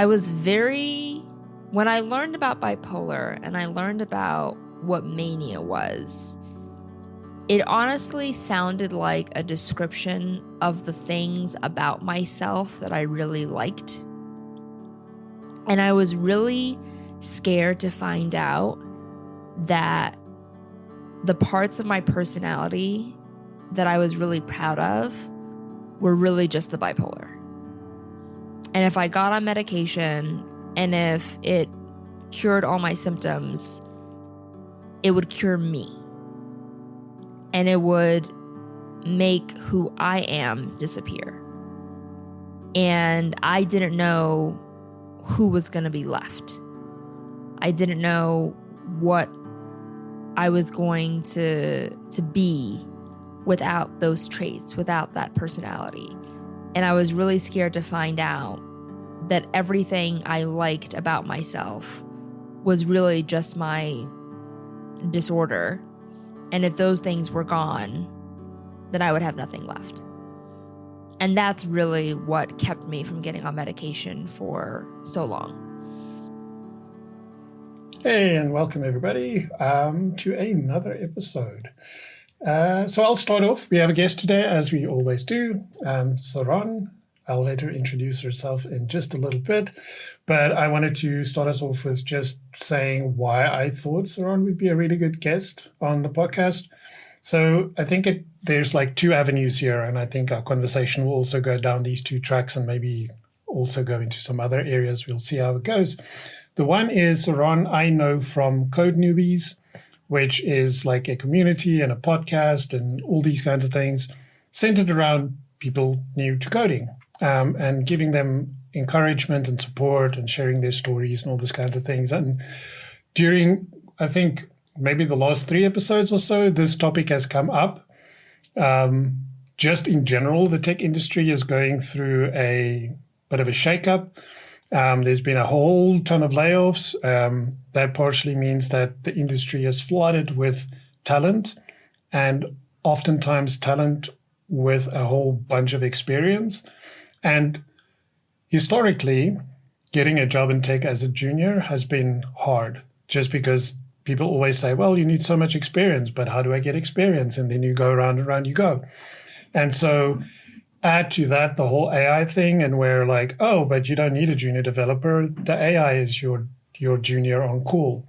when I learned about bipolar and I learned about what mania was, it honestly sounded like a description of the things about myself that I really liked. And I was really scared to find out that the parts of my personality that I was really proud of were really just the bipolar. And if I got on medication and if it cured all my symptoms, it would cure me. And it would make who I am disappear. And I didn't know who was going to be left. I didn't know what I was going to be without those traits, without that personality. And I was really scared to find out that everything I liked about myself was really just my disorder. And if those things were gone, then I would have nothing left. And that's really what kept me from getting on medication for so long. Hey, and welcome everybody to another episode. So I'll start off. We have a guest today, as we always do, Saron. I'll let her introduce herself in just a little bit, but I wanted to start us off with just saying why I thought Saron would be a really good guest on the podcast. So I think there's like two avenues here, and I think our conversation will also go down these two tracks and maybe also go into some other areas. We'll see how it goes. The one is Saron I know from Code Newbies, which is like a community and a podcast and all these kinds of things centered around people new to coding. And giving them encouragement and support and sharing their stories and all these kinds of things. And during, I think, maybe the last 3 episodes or so, this topic has come up. Just in general, the tech industry is going through a bit of a shakeup. There's been a whole ton of layoffs. That partially means that the industry is flooded with talent, and oftentimes talent with a whole bunch of experience. And historically, getting a job in tech as a junior has been hard, just because people always say, well, you need so much experience, but how do I get experience? And then you go around and around you go. And so add to that the whole AI thing, and we're like, oh, but you don't need a junior developer. The AI is your junior on call.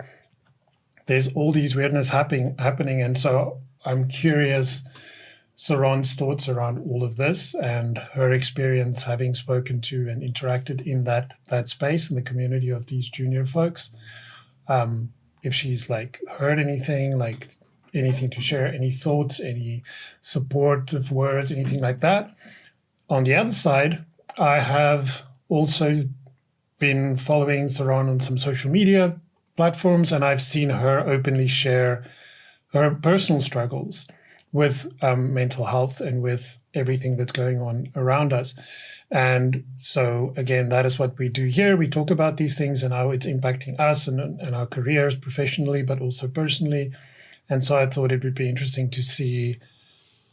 There's all these weirdness happening. And so I'm curious Saron's thoughts around all of this and her experience having spoken to and interacted in that space in the community of these junior folks. If she's like heard anything, like anything to share, any thoughts, any supportive words, anything like that. On the other side, I have also been following Saron on some social media platforms, and I've seen her openly share her personal struggles with mental health and with everything that's going on around us. And so, again, that is what we do here. We talk about these things and how it's impacting us and our careers professionally, but also personally. And so I thought it would be interesting to see,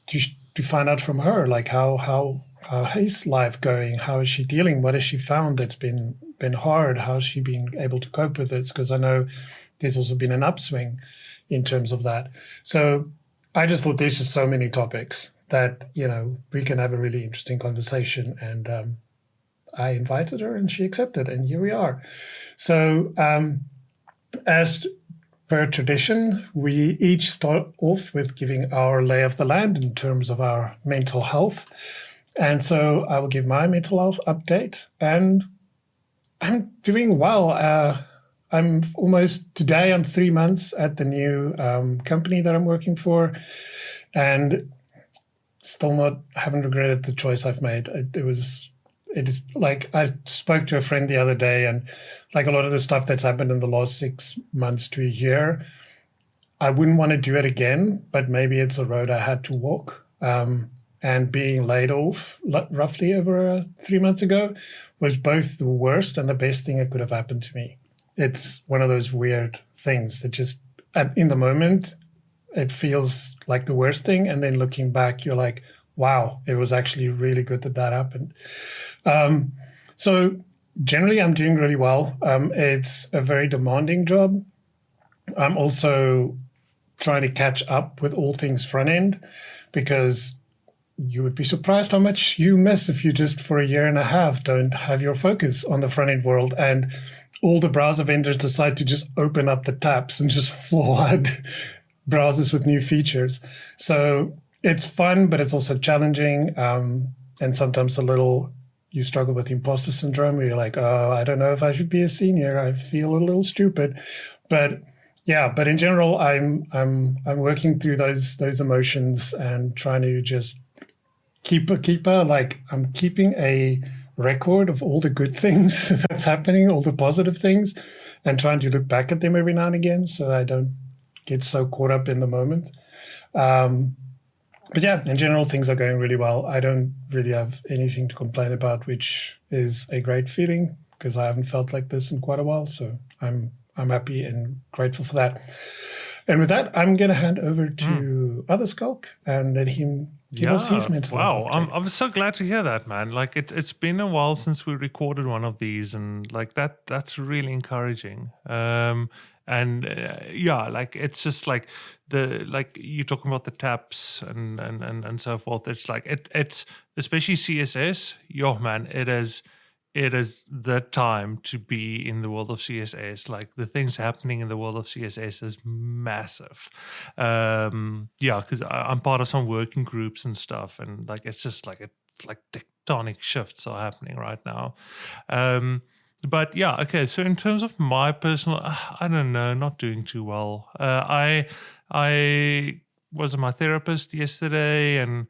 to find out from her, like how is life going? How is she dealing? What has she found that's been hard? How has she been able to cope with this? Because I know there's also been an upswing in terms of that. So I just thought there's just so many topics that, we can have a really interesting conversation. And I invited her and she accepted, and here we are. So as per tradition, we each start off with giving our lay of the land in terms of our mental health. And so I will give my mental health update, and I'm doing well. I'm 3 months at the new company that I'm working for, and still haven't regretted the choice I've made. It is like, I spoke to a friend the other day, and like a lot of the stuff that's happened in the last 6 months to a year, I wouldn't want to do it again, but maybe it's a road I had to walk. And being laid off roughly over 3 months ago was both the worst and the best thing that could have happened to me. It's one of those weird things that just, in the moment, it feels like the worst thing. And then looking back, you're like, wow, it was actually really good that happened. So Generally, I'm doing really well. It's a very demanding job. I'm also trying to catch up with all things front end because you would be surprised how much you miss if you just for a year and a half don't have your focus on the front end world and all the browser vendors decide to just open up the taps and just flood browsers with new features. So it's fun, but it's also challenging, and sometimes a little. You struggle with imposter syndrome where you're like, oh, I don't know if I should be a senior. I feel a little stupid, but yeah. But in general, I'm working through those emotions and trying to just keep like I'm keeping a record of all the good things that's happening, all the positive things, and trying to look back at them every now and again so I don't get so caught up in the moment. But yeah, in general, things are going really well. I don't really have anything to complain about, which is a great feeling because I haven't felt like this in quite a while. So I'm happy and grateful for that. And with that, I'm going to hand over to other Skulk and let him give us his mental health update. I'm so glad to hear that, man. Like it's been a while since we recorded one of these, and like that's really encouraging. Like it's just like you're talking about the taps and so forth. It's like it's especially CSS. Yo, man, it is the time to be in the world of CSS. Like the things happening in the world of CSS is massive. Because I'm part of some working groups and stuff, and like it's just like tectonic shifts are happening right now. But yeah, okay. So in terms of my personal, I don't know, not doing too well. I was my therapist yesterday, and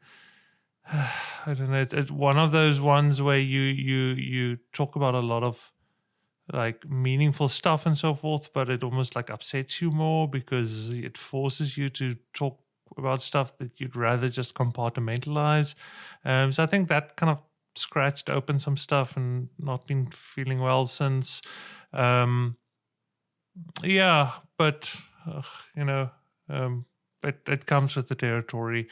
I don't know. It's one of those ones where you talk about a lot of like meaningful stuff and so forth, but it almost like upsets you more because it forces you to talk about stuff that you'd rather just compartmentalize. So I think that kind of scratched open some stuff and not been feeling well since. But it comes with the territory.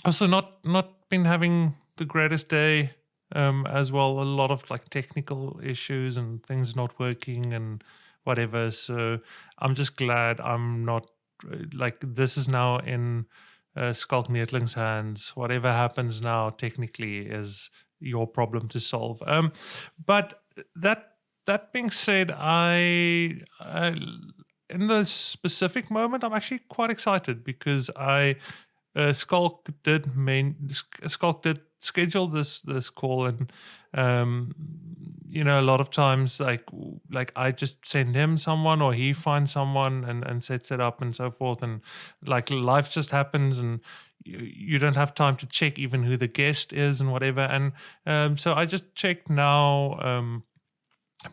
Also not been having the greatest day as well. A lot of like technical issues and things not working and whatever. So I'm just glad I'm not like this is now in Skulk Neertling's hands. Whatever happens now technically is your problem to solve. But that being said, I in the specific moment I'm actually quite excited because Skulk did schedule this call, and a lot of times like I just send him someone or he finds someone and sets it up and so forth, and like life just happens and you don't have time to check even who the guest is and whatever. And so I just checked now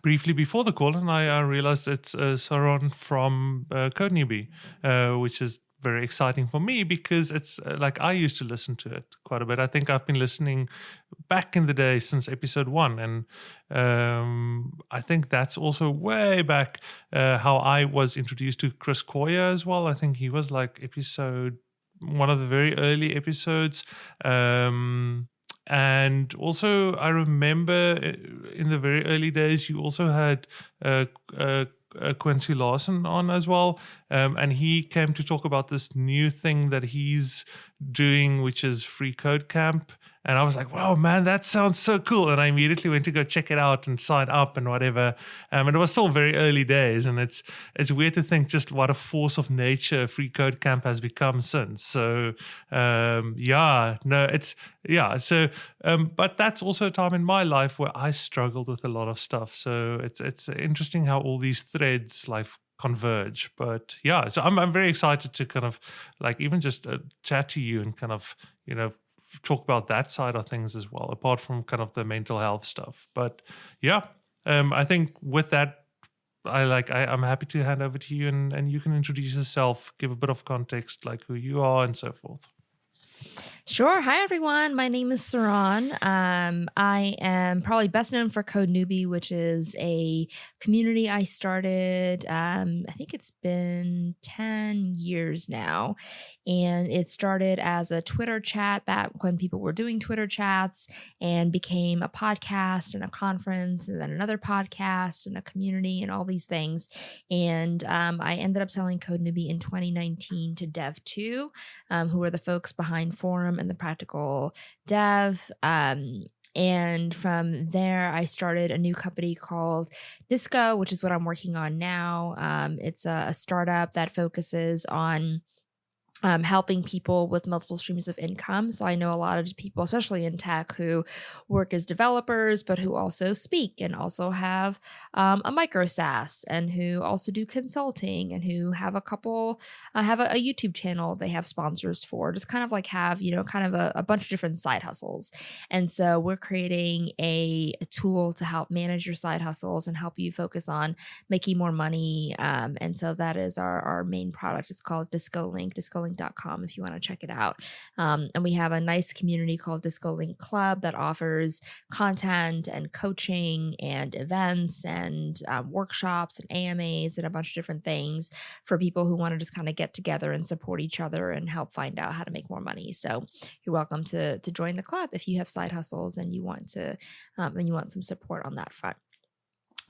briefly before the call, and I realized it's Saron from Code Newbie, which is very exciting for me because it's like I used to listen to it quite a bit. I think I've been listening back in the day since episode 1, and I think that's also way back how I was introduced to Chris Coyer as well. I think he was like one of the very early episodes. And also, I remember in the very early days, you also had Quincy Lawson on as well. And he came to talk about this new thing that he's doing, which is Free Code Camp. And I was like, wow, man, that sounds so cool. And I immediately went to go check it out and sign up and whatever. And it was still very early days. And it's weird to think just what a force of nature Free Code Camp has become since. So, but that's also a time in my life where I struggled with a lot of stuff. So it's interesting how all these threads converge. But yeah, so I'm very excited to kind of like even just chat to you and kind of, talk about that side of things as well, apart from kind of the mental health stuff. But yeah, I think with that, I'm happy to hand over to you and you can introduce yourself, give a bit of context, like who you are and so forth. Sure. Hi, everyone. My name is Saron. I am probably best known for Code Newbie, which is a community I started. I think it's been 10 years now. And it started as a Twitter chat back when people were doing Twitter chats, and became a podcast and a conference, and then another podcast and a community and all these things. And I ended up selling Code Newbie in 2019 to Dev2, who are the folks behind Forum and the Practical Dev. And from there, I started a new company called Disco, which is what I'm working on now. It's a startup that focuses on helping people with multiple streams of income. So I know a lot of people, especially in tech, who work as developers, but who also speak and also have a micro SaaS, and who also do consulting, and who have a couple, have a YouTube channel they have sponsors for, just kind of like have, kind of a bunch of different side hustles. And so we're creating a tool to help manage your side hustles and help you focus on making more money. And so that is our main product. It's called DiscoLink, DiscoLink.com if you want to check it out. And we have a nice community called Disco Link Club that offers content and coaching and events and workshops and AMAs and a bunch of different things for people who want to just kind of get together and support each other and help find out how to make more money. So you're welcome to join the club if you have side hustles and you want to and you want some support on that front.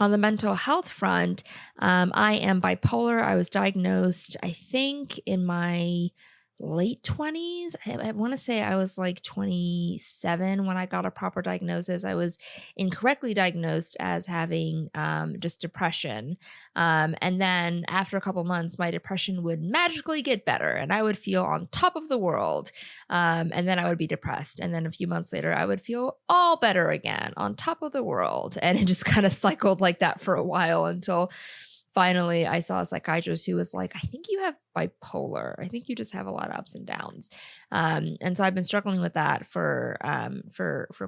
On the mental health front, I am bipolar. I was diagnosed, I think, in my late 20s. I want to say I was like 27 when I got a proper diagnosis. I was incorrectly diagnosed as having just depression. And then after a couple months, my depression would magically get better and I would feel on top of the world. And then I would be depressed. And then a few months later, I would feel all better again, on top of the world. And it just kind of cycled like that for a while until finally I saw a psychiatrist who was like, I think you have bipolar. I think you just have a lot of ups and downs. And so I've been struggling with that for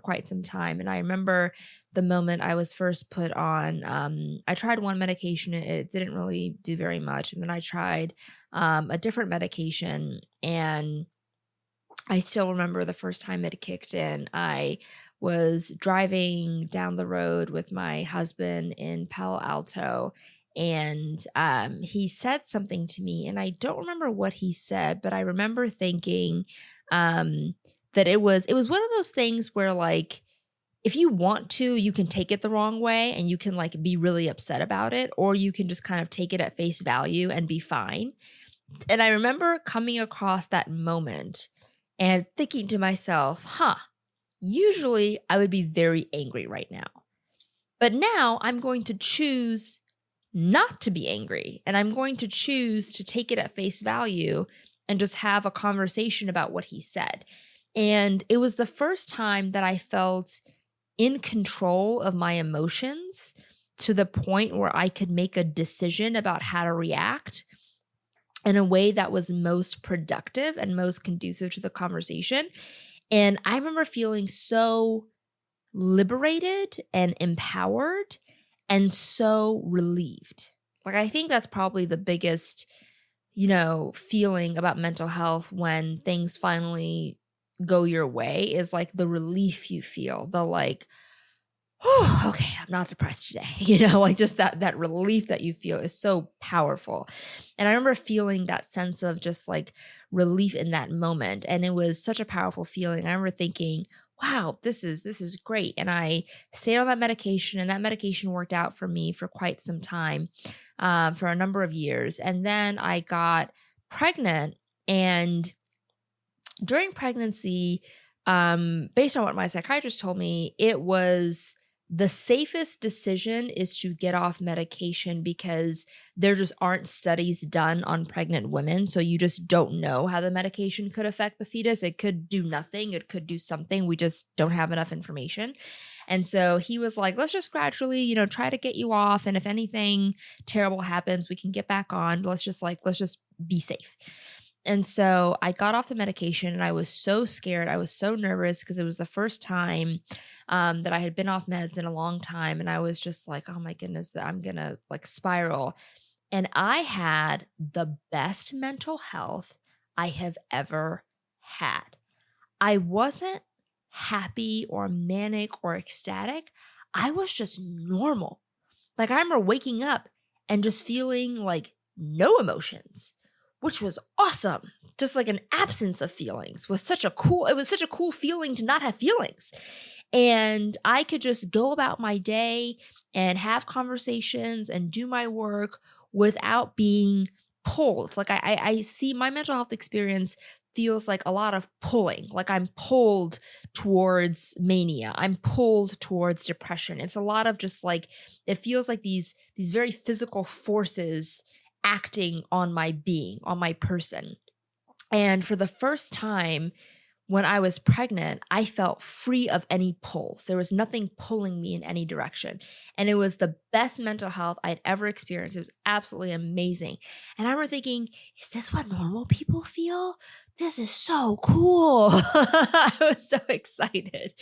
quite some time. And I remember the moment I was first put on, I tried one medication. It didn't really do very much. And then I tried a different medication, and I still remember the first time it kicked in. I was driving down the road with my husband in Palo Alto, and he said something to me, and I don't remember what he said, but I remember thinking that it was one of those things where, like, if you want to, you can take it the wrong way and you can like be really upset about it, or you can just kind of take it at face value and be fine. And I remember coming across that moment and thinking to myself, usually I would be very angry right now. But now I'm going to choose not to be angry, and I'm going to choose to take it at face value and just have a conversation about what he said. And it was the first time that I felt in control of my emotions to the point where I could make a decision about how to react in a way that was most productive and most conducive to the conversation. And I remember feeling so liberated and empowered and so relieved. Like, I think that's probably the biggest, feeling about mental health when things finally go your way, is like the relief you feel, the like, oh, okay, I'm not depressed today. Like just that relief that you feel is so powerful. And I remember feeling that sense of just like relief in that moment. And it was such a powerful feeling. I remember thinking, wow, this is great. And I stayed on that medication, and that medication worked out for me for quite some time, for a number of years. And then I got pregnant, and during pregnancy, based on what my psychiatrist told me, it was the safest decision is to get off medication because there just aren't studies done on pregnant women. So you just don't know how the medication could affect the fetus. It could do nothing. It could do something. We just don't have enough information. And so he was like, let's just gradually, try to get you off. And if anything terrible happens, we can get back on. Let's just be safe. And so I got off the medication, and I was so scared. I was so nervous because it was the first time that I had been off meds in a long time. And I was just like, oh my goodness, that I'm going to like spiral. And I had the best mental health I have ever had. I wasn't happy or manic or ecstatic. I was just normal. Like I remember waking up and just feeling like no emotions, which was awesome. Just like an absence of feelings was such a cool feeling to not have feelings. And I could just go about my day and have conversations and do my work without being pulled. Like I see my mental health experience feels like a lot of pulling, like I'm pulled towards mania. I'm pulled towards depression. It's a lot of just like, it feels like these very physical forces acting on my being, on my person. And for the first time when I was pregnant, I felt free of any pulls. There was nothing pulling me in any direction. And it was the best mental health I'd ever experienced. It was absolutely amazing. And I remember thinking, is this what normal people feel? This is so cool. I was so excited.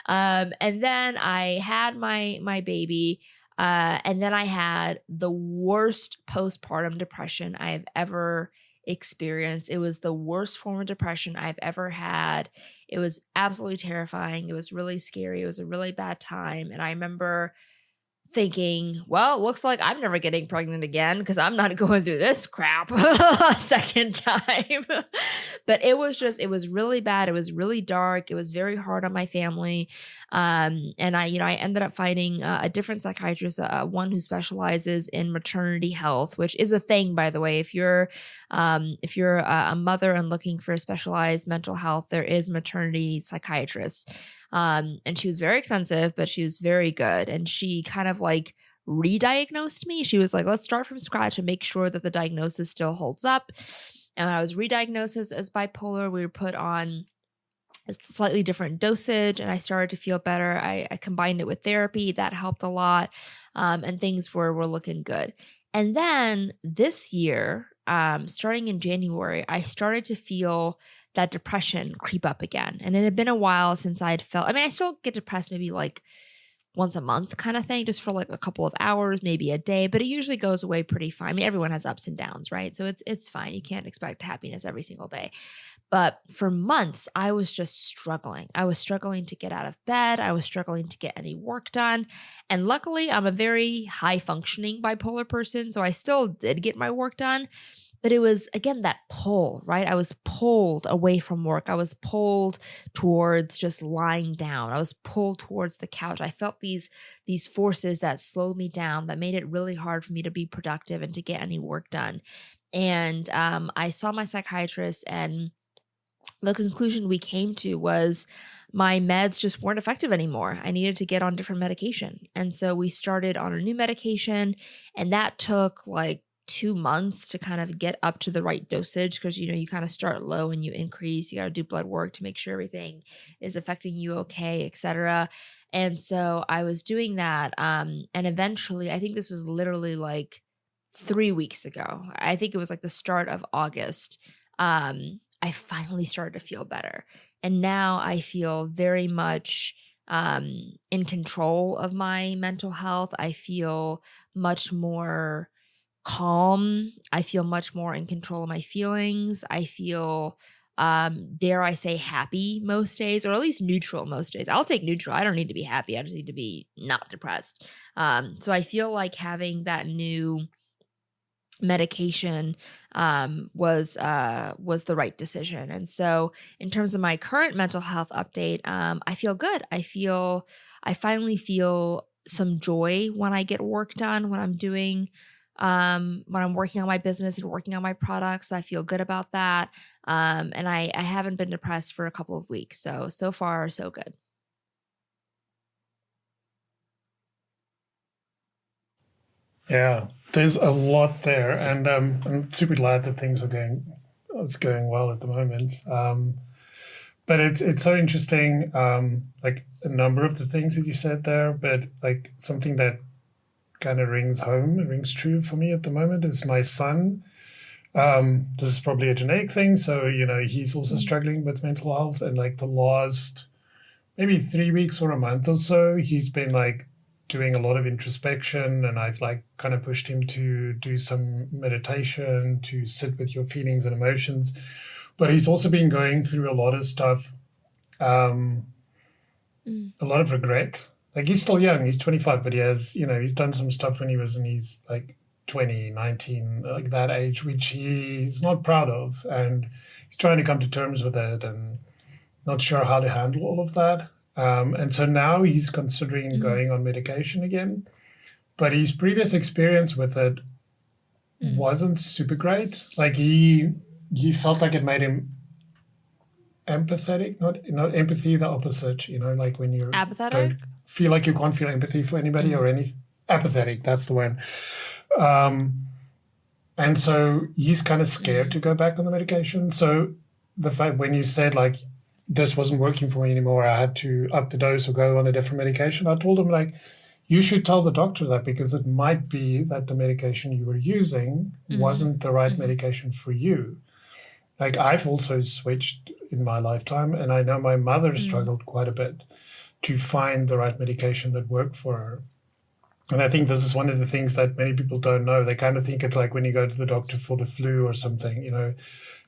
And then I had my baby. And then I had the worst postpartum depression I have ever experienced. It was the worst form of depression I've ever had. It was absolutely terrifying. It was really scary. It was a really bad time. And I remember thinking, well, it looks like I'm never getting pregnant again because I'm not going through this crap a second time. But it was really bad. It was really dark. It was very hard on my family. And I ended up finding a different psychiatrist, one who specializes in maternity health, which is a thing, by the way. If you're a mother and looking for specialized mental health, there is maternity psychiatrists. And she was very expensive, but she was very good. And she kind of like re-diagnosed me. She was like, let's start from scratch and make sure that the diagnosis still holds up. And when I was re-diagnosed as bipolar, we were put on a slightly different dosage and I started to feel better. I combined it with therapy. That helped a lot. And things were looking good. And then this year, starting in January, I started to feel that depression creep up again. And it had been a while since I'd felt, I still get depressed maybe like once a month kind of thing, just for like a couple of hours, maybe a day, but it usually goes away pretty fine. Everyone has ups and downs, right? So it's fine. You can't expect happiness every single day. But for months, I was just struggling. I was struggling to get out of bed. I was struggling to get any work done. And luckily, I'm a very high functioning bipolar person, so I still did get my work done. But it was, again, that pull, right? I was pulled away from work. I was pulled towards just lying down. I was pulled towards the couch. I felt these forces that slowed me down, that made it really hard for me to be productive and to get any work done. And I saw my psychiatrist, and the conclusion we came to was my meds just weren't effective anymore. I needed to get on different medication. And so we started on a new medication, and that took like 2 months to kind of get up to the right dosage, because you kind of start low and you increase. You got to do blood work to make sure everything is affecting you okay, etc. And so I was doing that, and eventually, I think this was literally like 3 weeks ago. I think it was like the start of August. I finally started to feel better, and now I feel very much in control of my mental health. I feel much more calm. I feel much more in control of my feelings. I feel, dare I say, happy most days, or at least neutral most days. I'll take neutral. I don't need to be happy. I just need to be not depressed. So I feel like having that new medication was the right decision. And so in terms of my current mental health update, I feel good. I finally feel some joy when I get work done, when I'm doing when I'm working on my business and working on my products. I feel good about that. And I haven't been depressed for a couple of weeks. So far, so good. Yeah, there's a lot there, and I'm super glad that things are going well at the moment. But it's so interesting, like a number of the things that you said there, but like something that kind of rings true for me at the moment is my son. This is probably a genetic thing, so he's also struggling with mental health, and like the last maybe 3 weeks or a month or so, he's been like doing a lot of introspection, and I've like kind of pushed him to do some meditation, to sit with your feelings and emotions. But he's also been going through a lot of stuff a lot of regret. Like, he's still young, he's 25, but he has, he's done some stuff when he was in his like 20, 19, like that age, which he's not proud of. And he's trying to come to terms with it and not sure how to handle all of that. And so now he's considering going on medication again. But his previous experience with it wasn't super great. Like, he felt like it made him empathetic, not empathy, the opposite, like when you Apathetic? don't feel like you can't feel empathy for anybody or any apathetic, that's the one. And so he's kind of scared to go back on the medication. So the fact when you said like this wasn't working for me anymore, I had to up the dose or go on a different medication, I told him like, you should tell the doctor that, because it might be that the medication you were using wasn't the right medication for you. Like, I've also switched in my lifetime, and I know my mother struggled quite a bit to find the right medication that worked for her. And I think this is one of the things that many people don't know. They kind of think it's like when you go to the doctor for the flu or something,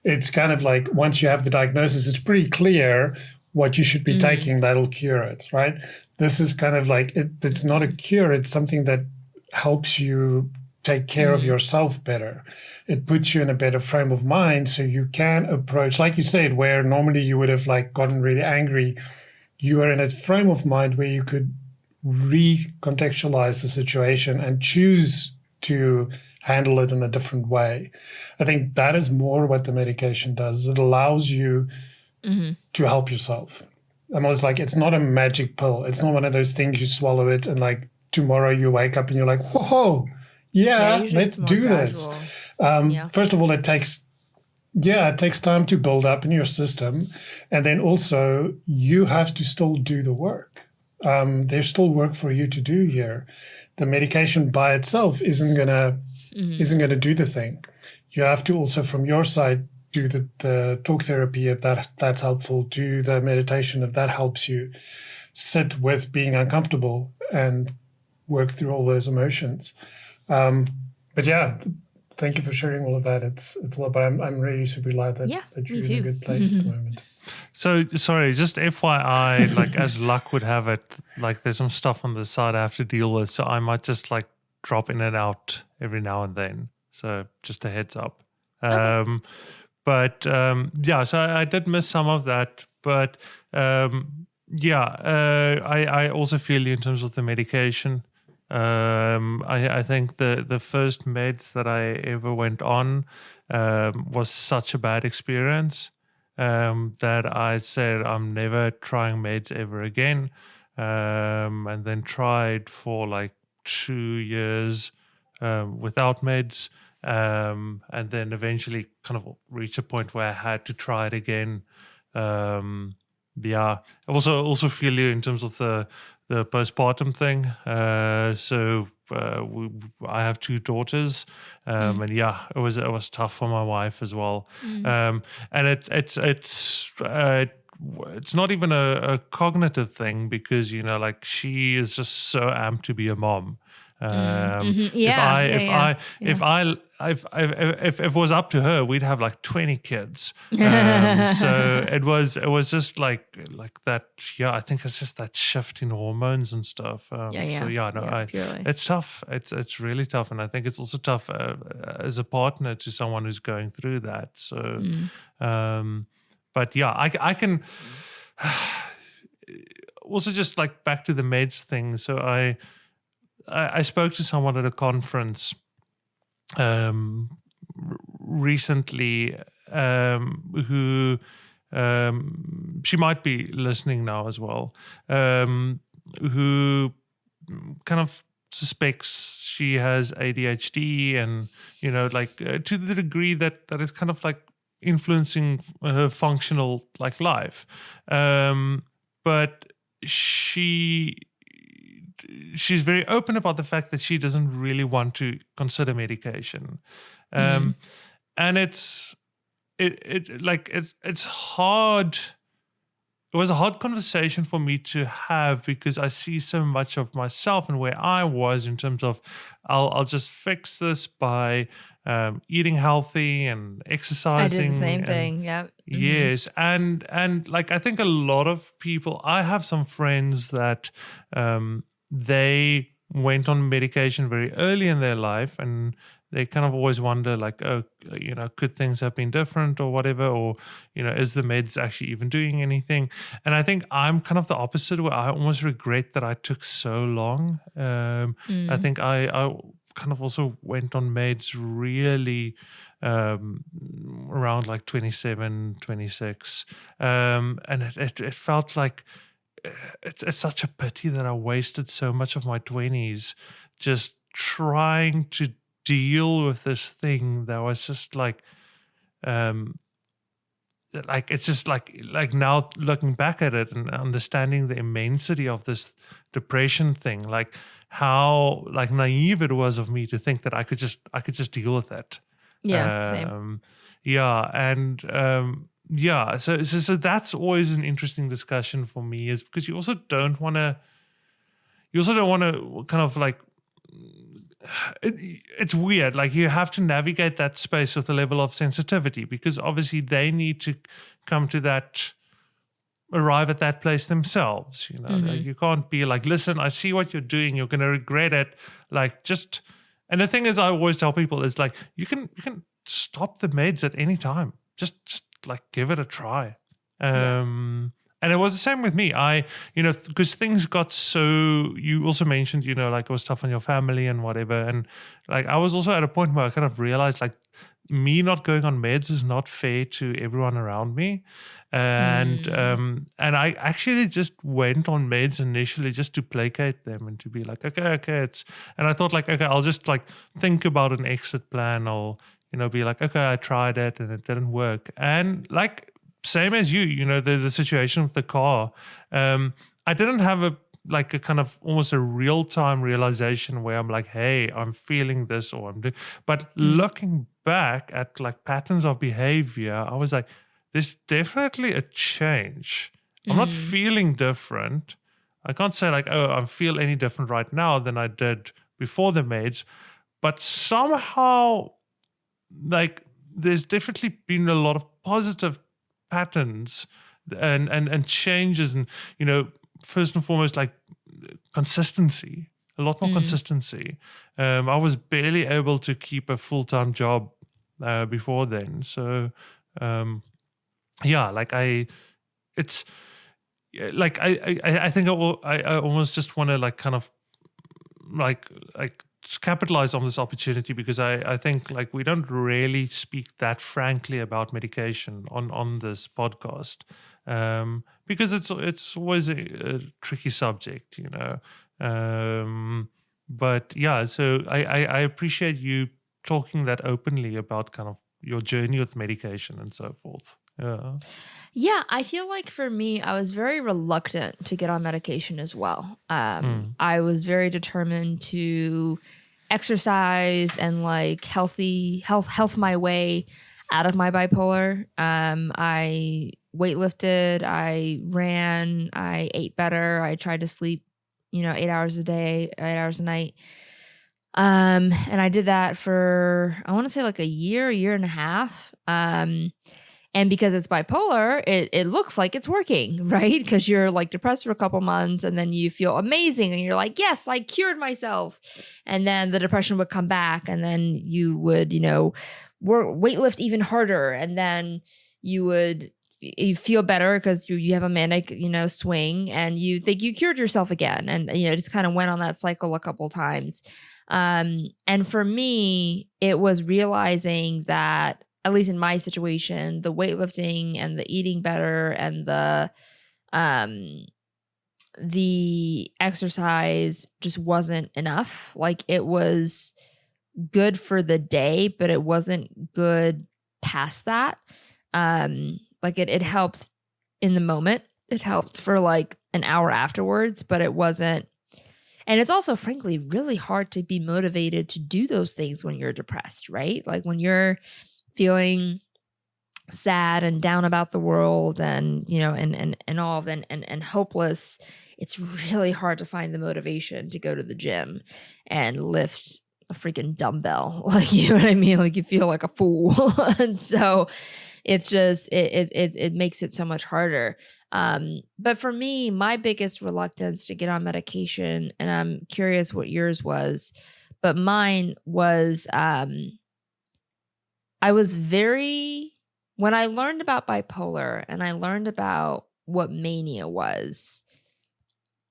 it's kind of like once you have the diagnosis, it's pretty clear what you should be taking that'll cure it, right? This is kind of like, it's not a cure. It's something that helps you take care of yourself better. It puts you in a better frame of mind so you can approach, like you said, where normally you would have like gotten really angry. You are in a frame of mind where you could recontextualize the situation and choose to handle it in a different way. I think that is more what the medication does. It allows you to help yourself. Almost like it's not a magic pill. It's not one of those things you swallow it and like tomorrow you wake up and you're like, whoa, yeah, let's do this. First of all, it takes time to build up in your system. And then also you have to still do the work. There's still work for you to do here. The medication by itself isn't gonna do the thing. You have to also from your side do the talk therapy if that's helpful, do the meditation if that helps you, sit with being uncomfortable and work through all those emotions. But yeah, thank you for sharing all of that. It's a lot, but I'm really super glad that you're in a good place at the moment. So, sorry, just FYI, like as luck would have it, like there's some stuff on the side I have to deal with, so I might just like drop in and out every now and then. So just a heads up. Okay. So I did miss some of that, but I also feel you in terms of the medication. I think the first meds that I ever went on was such a bad experience that I said I'm never trying meds ever again, and then tried for like 2 years without meds, and then eventually kind of reached a point where I had to try it again. I also feel you in terms of the postpartum thing. I have 2 daughters, and it was tough for my wife as well. And it's not even a cognitive thing, because like she is just so amped to be a mom. If it was up to her, we'd have like 20 kids. So it was just like that. Yeah, I think it's just that shift in hormones and stuff. It's tough. It's really tough, and I think it's also tough as a partner to someone who's going through that. So, I can also just like back to the meds thing. So I spoke to someone at a conference recently who she might be listening now as well, who kind of suspects she has ADHD, and to the degree that is kind of like influencing her functional like life, but she's very open about the fact that she doesn't really want to consider medication, and it's hard was a hard conversation for me to have because I see so much of myself and where I was in terms of I'll just fix this by eating healthy and exercising. I did the same and, thing. Yep. Yes, and like I think a lot of people. I have some friends that they went on medication very early in their life, and they kind of always wonder, like, oh, could things have been different or whatever, or is the meds actually even doing anything? And I think I'm kind of the opposite, where I almost regret that I took so long. I think I kind of also went on meds really around like 27, 26. And it felt like it's such a pity that I wasted so much of my 20s just trying to deal with this thing that was just like it's just like now looking back at it and understanding the immensity of this depression thing, like how like naive it was of me to think that I could just deal with it. Yeah, same. Yeah, and so that's always an interesting discussion for me, is because you also don't want to kind of like it's weird. Like you have to navigate that space with a level of sensitivity, because obviously they need to arrive at that place themselves. Like you can't be like, listen, I see what you're doing, you're going to regret it. Like just, and the thing is, I always tell people is like, you can stop the meds at any time. Just like give it a try. And it was the same with me. Because things got so, you also mentioned, like it was tough on your family and whatever. And like, I was also at a point where I kind of realized like me not going on meds is not fair to everyone around me. And I actually just went on meds initially just to placate them and to be like, okay. And I thought like, okay, I'll just like think about an exit plan, or, be like, okay, I tried it and it didn't work. And like, same as you, the situation with the car. I didn't have a kind of almost a real-time realization where I'm like, hey, I'm feeling this, or I'm doing. But looking back at like patterns of behavior, I was like, there's definitely a change. I'm not feeling different. I can't say like, oh, I feel any different right now than I did before the meds. But somehow, like, there's definitely been a lot of positive patterns and changes, and first and foremost, like consistency, a lot more consistency. I was barely able to keep a full-time job before then, so I think I almost just want to like kind of like capitalize on this opportunity, because I think like we don't really speak that frankly about medication on this podcast, because it's always a tricky subject, but yeah, so I appreciate you talking that openly about kind of your journey with medication and so forth. Yeah, I feel like for me, I was very reluctant to get on medication as well. I was very determined to exercise and like health my way out of my bipolar. I weightlifted, I ran, I ate better, I tried to sleep, 8 hours a day, 8 hours a night. And I did that for, I want to say like a year and a half. And because it's bipolar, it looks like it's working, right? Because you're like depressed for a couple months and then you feel amazing and you're like, yes, I cured myself. And then the depression would come back, and then you would, weightlift even harder. And then you feel better because you have a manic, swing, and you think you cured yourself again. And, just kind of went on that cycle a couple times. And for me, it was realizing that, at least in my situation, the weightlifting and the eating better and the exercise just wasn't enough. Like it was good for the day, but it wasn't good past that. Like it helped in the moment. It helped for like an hour afterwards, but it wasn't. And it's also, frankly, really hard to be motivated to do those things when you're depressed, right? Like when you're feeling sad and down about the world and, and all of and hopeless, it's really hard to find the motivation to go to the gym and lift a freaking dumbbell. Like, you know what I mean? Like, you feel like a fool. And so it's just, it makes it so much harder. But for me, my biggest reluctance to get on medication, and I'm curious what yours was, but mine was, when I learned about bipolar and I learned about what mania was,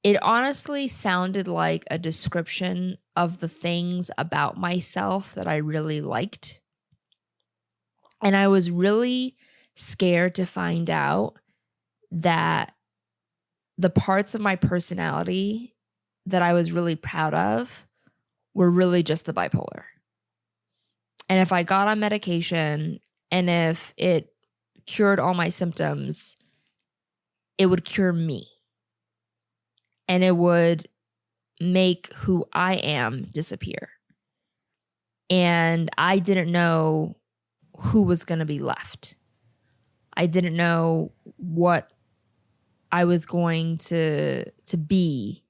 it honestly sounded like a description of the things about myself that I really liked. And I was really scared to find out that the parts of my personality that I was really proud of were really just the bipolar. And if I got on medication and if it cured all my symptoms, it would cure me. And it would make who I am disappear. And I didn't know who was going to be left. I didn't know what I was going to be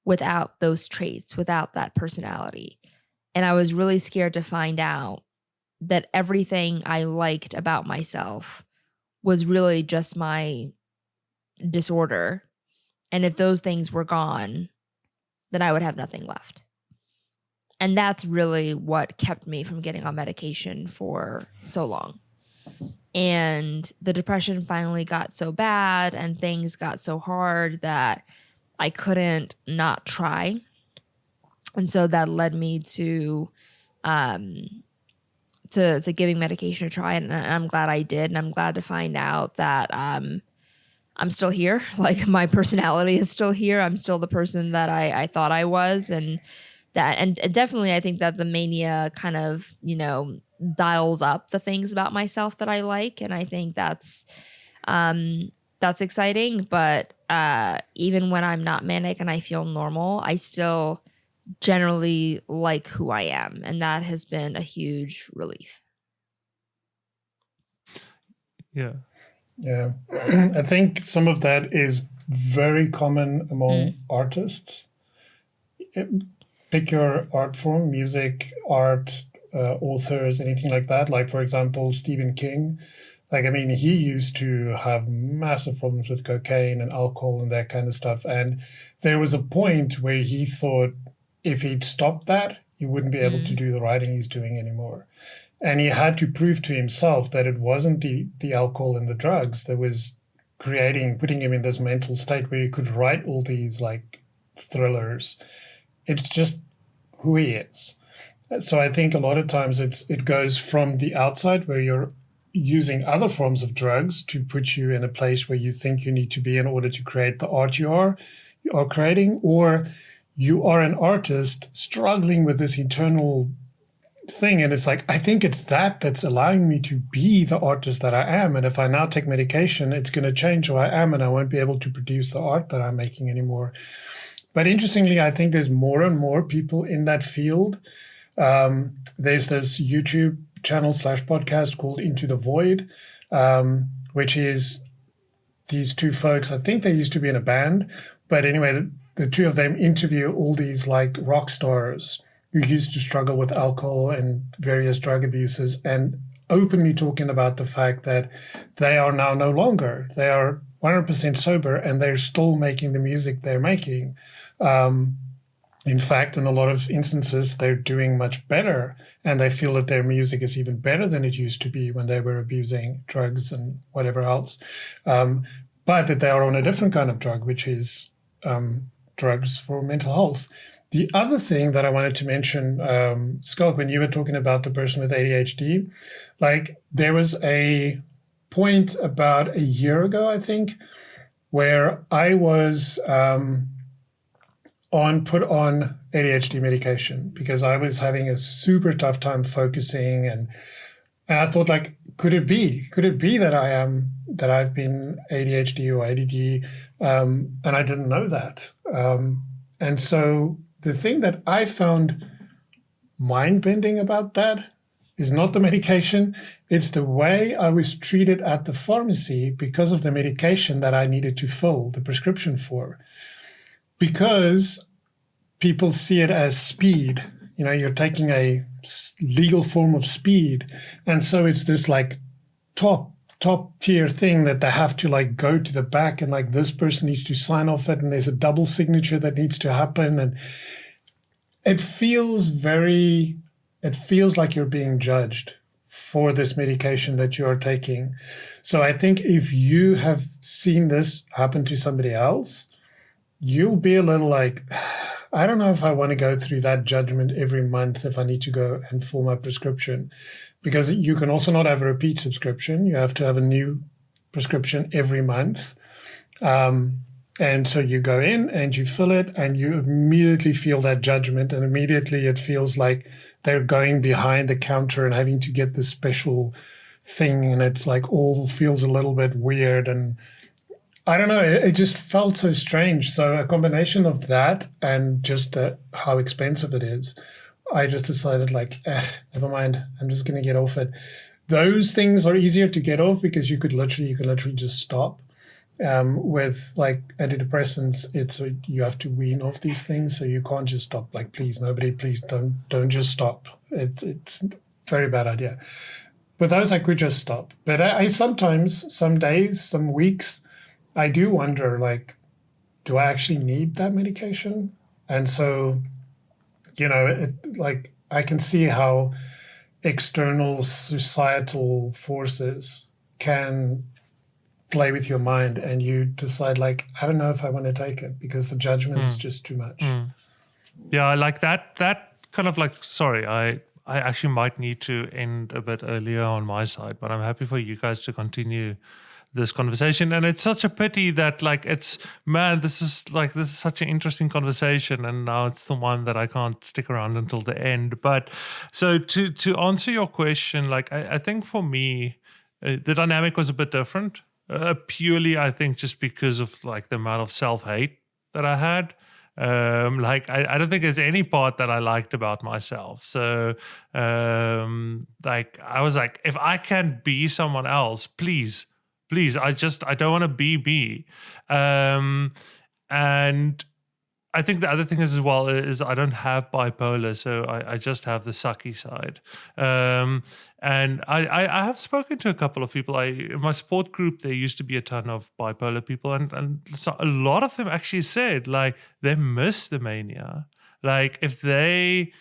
without those traits, without that personality. And I was really scared to find out that everything I liked about myself was really just my disorder. And if those things were gone, then I would have nothing left. And that's really what kept me from getting on medication for so long. And the depression finally got so bad and things got so hard that I couldn't not try. And so that led me to giving medication a try. And I'm glad I did. And I'm glad to find out that I'm still here. Like, my personality is still here. I'm still the person that I thought I was. And definitely I think that the mania kind of, dials up the things about myself that I like. And I think that's exciting. But even when I'm not manic and I feel normal, I still generally like who I am. And that has been a huge relief. Yeah. I think some of that is very common among artists. Pick your art form, music, art, authors, anything like that. Like, for example, Stephen King. He used to have massive problems with cocaine and alcohol and that kind of stuff. And there was a point where he thought if he'd stopped that, he wouldn't be able to do the writing he's doing anymore. And he had to prove to himself that it wasn't the alcohol and the drugs that was putting him in this mental state where he could write all these like thrillers. It's just who he is. So I think a lot of times it goes from the outside where you're using other forms of drugs to put you in a place where you think you need to be in order to create the art you are creating, or you are an artist struggling with this internal thing. And it's like, I think it's that's allowing me to be the artist that I am. And if I now take medication, it's going to change who I am and I won't be able to produce the art that I'm making anymore. But interestingly, I think there's more and more people in that field. There's this YouTube channel / podcast called Into the Void, which is these two folks. I think they used to be in a band. But anyway, the two of them interview all these like rock stars who used to struggle with alcohol and various drug abuses and openly talking about the fact that they are now no longer. They are 100% sober and they're still making the music they're making. In fact, in a lot of instances, they're doing much better and they feel that their music is even better than it used to be when they were abusing drugs and whatever else. But that they are on a different kind of drug, which is drugs for mental health. The other thing that I wanted to mention, Scott, when you were talking about the person with ADHD, like there was a point about a year ago, I think, where I was put on ADHD medication because I was having a super tough time focusing, and I thought, like, could it be that I've been ADHD or ADD, and I didn't know that, and so the thing that I found mind-bending about that is not the medication. It's the way I was treated at the pharmacy because of the medication that I needed to fill the prescription for. Because people see it as speed. You're taking a legal form of speed. And so it's this like top tier thing that they have to like go to the back and like this person needs to sign off it and there's a double signature that needs to happen. And it feels like you're being judged for this medication that you are taking. So I think if you have seen this happen to somebody else, you'll be a little like, I don't know if I want to go through that judgment every month if I need to go and fill my prescription. Because you can also not have a repeat subscription. You have to have a new prescription every month. And so you go in and you fill it and you immediately feel that judgment. And immediately it feels like they're going behind the counter and having to get this special thing. And it's like all feels a little bit weird. And I don't know, it just felt so strange. So a combination of that and just how expensive it is, I just decided like, never mind. I'm just going to get off it. Those things are easier to get off because you could literally just stop. With like antidepressants, you have to wean off these things, so you can't just stop. Like, please don't just stop. It's a very bad idea. With those, I could just stop. But I sometimes, some days, some weeks, I do wonder like, do I actually need that medication? And so, like I can see how external societal forces can play with your mind and you decide like, I don't know if I want to take it because the judgment is just too much. Yeah, like that kind of like, sorry, I actually might need to end a bit earlier on my side, but I'm happy for you guys to continue this conversation. And it's such a pity that like, this is such an interesting conversation and now it's the one that I can't stick around until the end. But so to answer your question, like I think for me, the dynamic was a bit different. Purely, I think, just because of like the amount of self-hate that I had. Like I don't think there's any part that I liked about myself. So like I was like, if I can be someone else, please, I don't want to be me. And I think the other thing is as well is I don't have bipolar, so I just have the sucky side. And I have spoken to a couple of people. In my support group, there used to be a ton of bipolar people, and so a lot of them actually said like they miss the mania. Like if they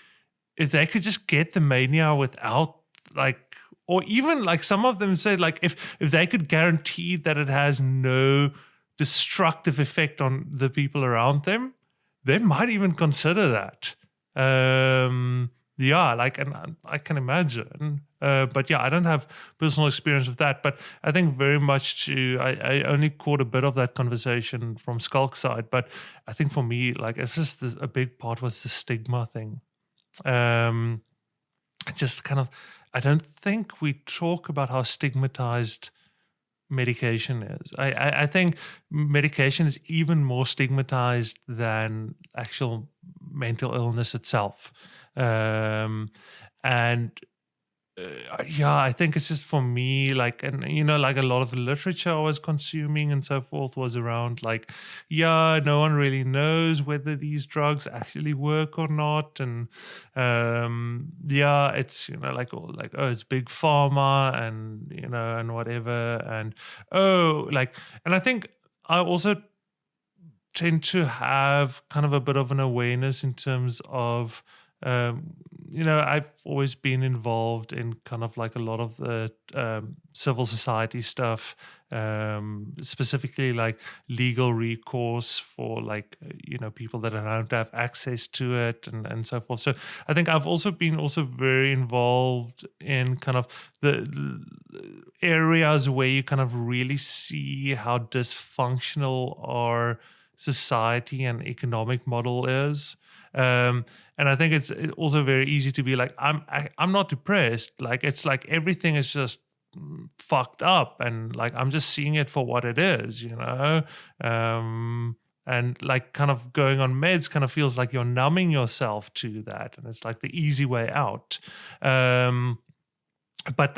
could just get the mania without like, or even like some of them said like if they could guarantee that it has no destructive effect on the people around them, they might even consider that. Yeah, like, and I can imagine. But yeah, I don't have personal experience with that. But I think very much I only caught a bit of that conversation from Skulk's side. But I think for me, like, it's just a big part was the stigma thing. I just kind of, I don't think we talk about how stigmatized medication is. I think medication is even more stigmatized than actual mental illness itself. Yeah, I think it's just for me, like, and like a lot of the literature I was consuming and so forth was around like, yeah, no one really knows whether these drugs actually work or not, and yeah, it's like oh, it's big pharma and and whatever, and and I think I also tend to have kind of a bit of an awareness in terms of I've always been involved in kind of like a lot of the civil society stuff, specifically like legal recourse for like people that don't have access to it and so forth. So I think I've also been very involved in kind of the areas where you kind of really see how dysfunctional our society and economic model is. And I think it's also very easy to be like, I'm not depressed. Like, it's like everything is just fucked up. And like, I'm just seeing it for what it is, and like kind of going on meds kind of feels like you're numbing yourself to that. And it's like the easy way out. but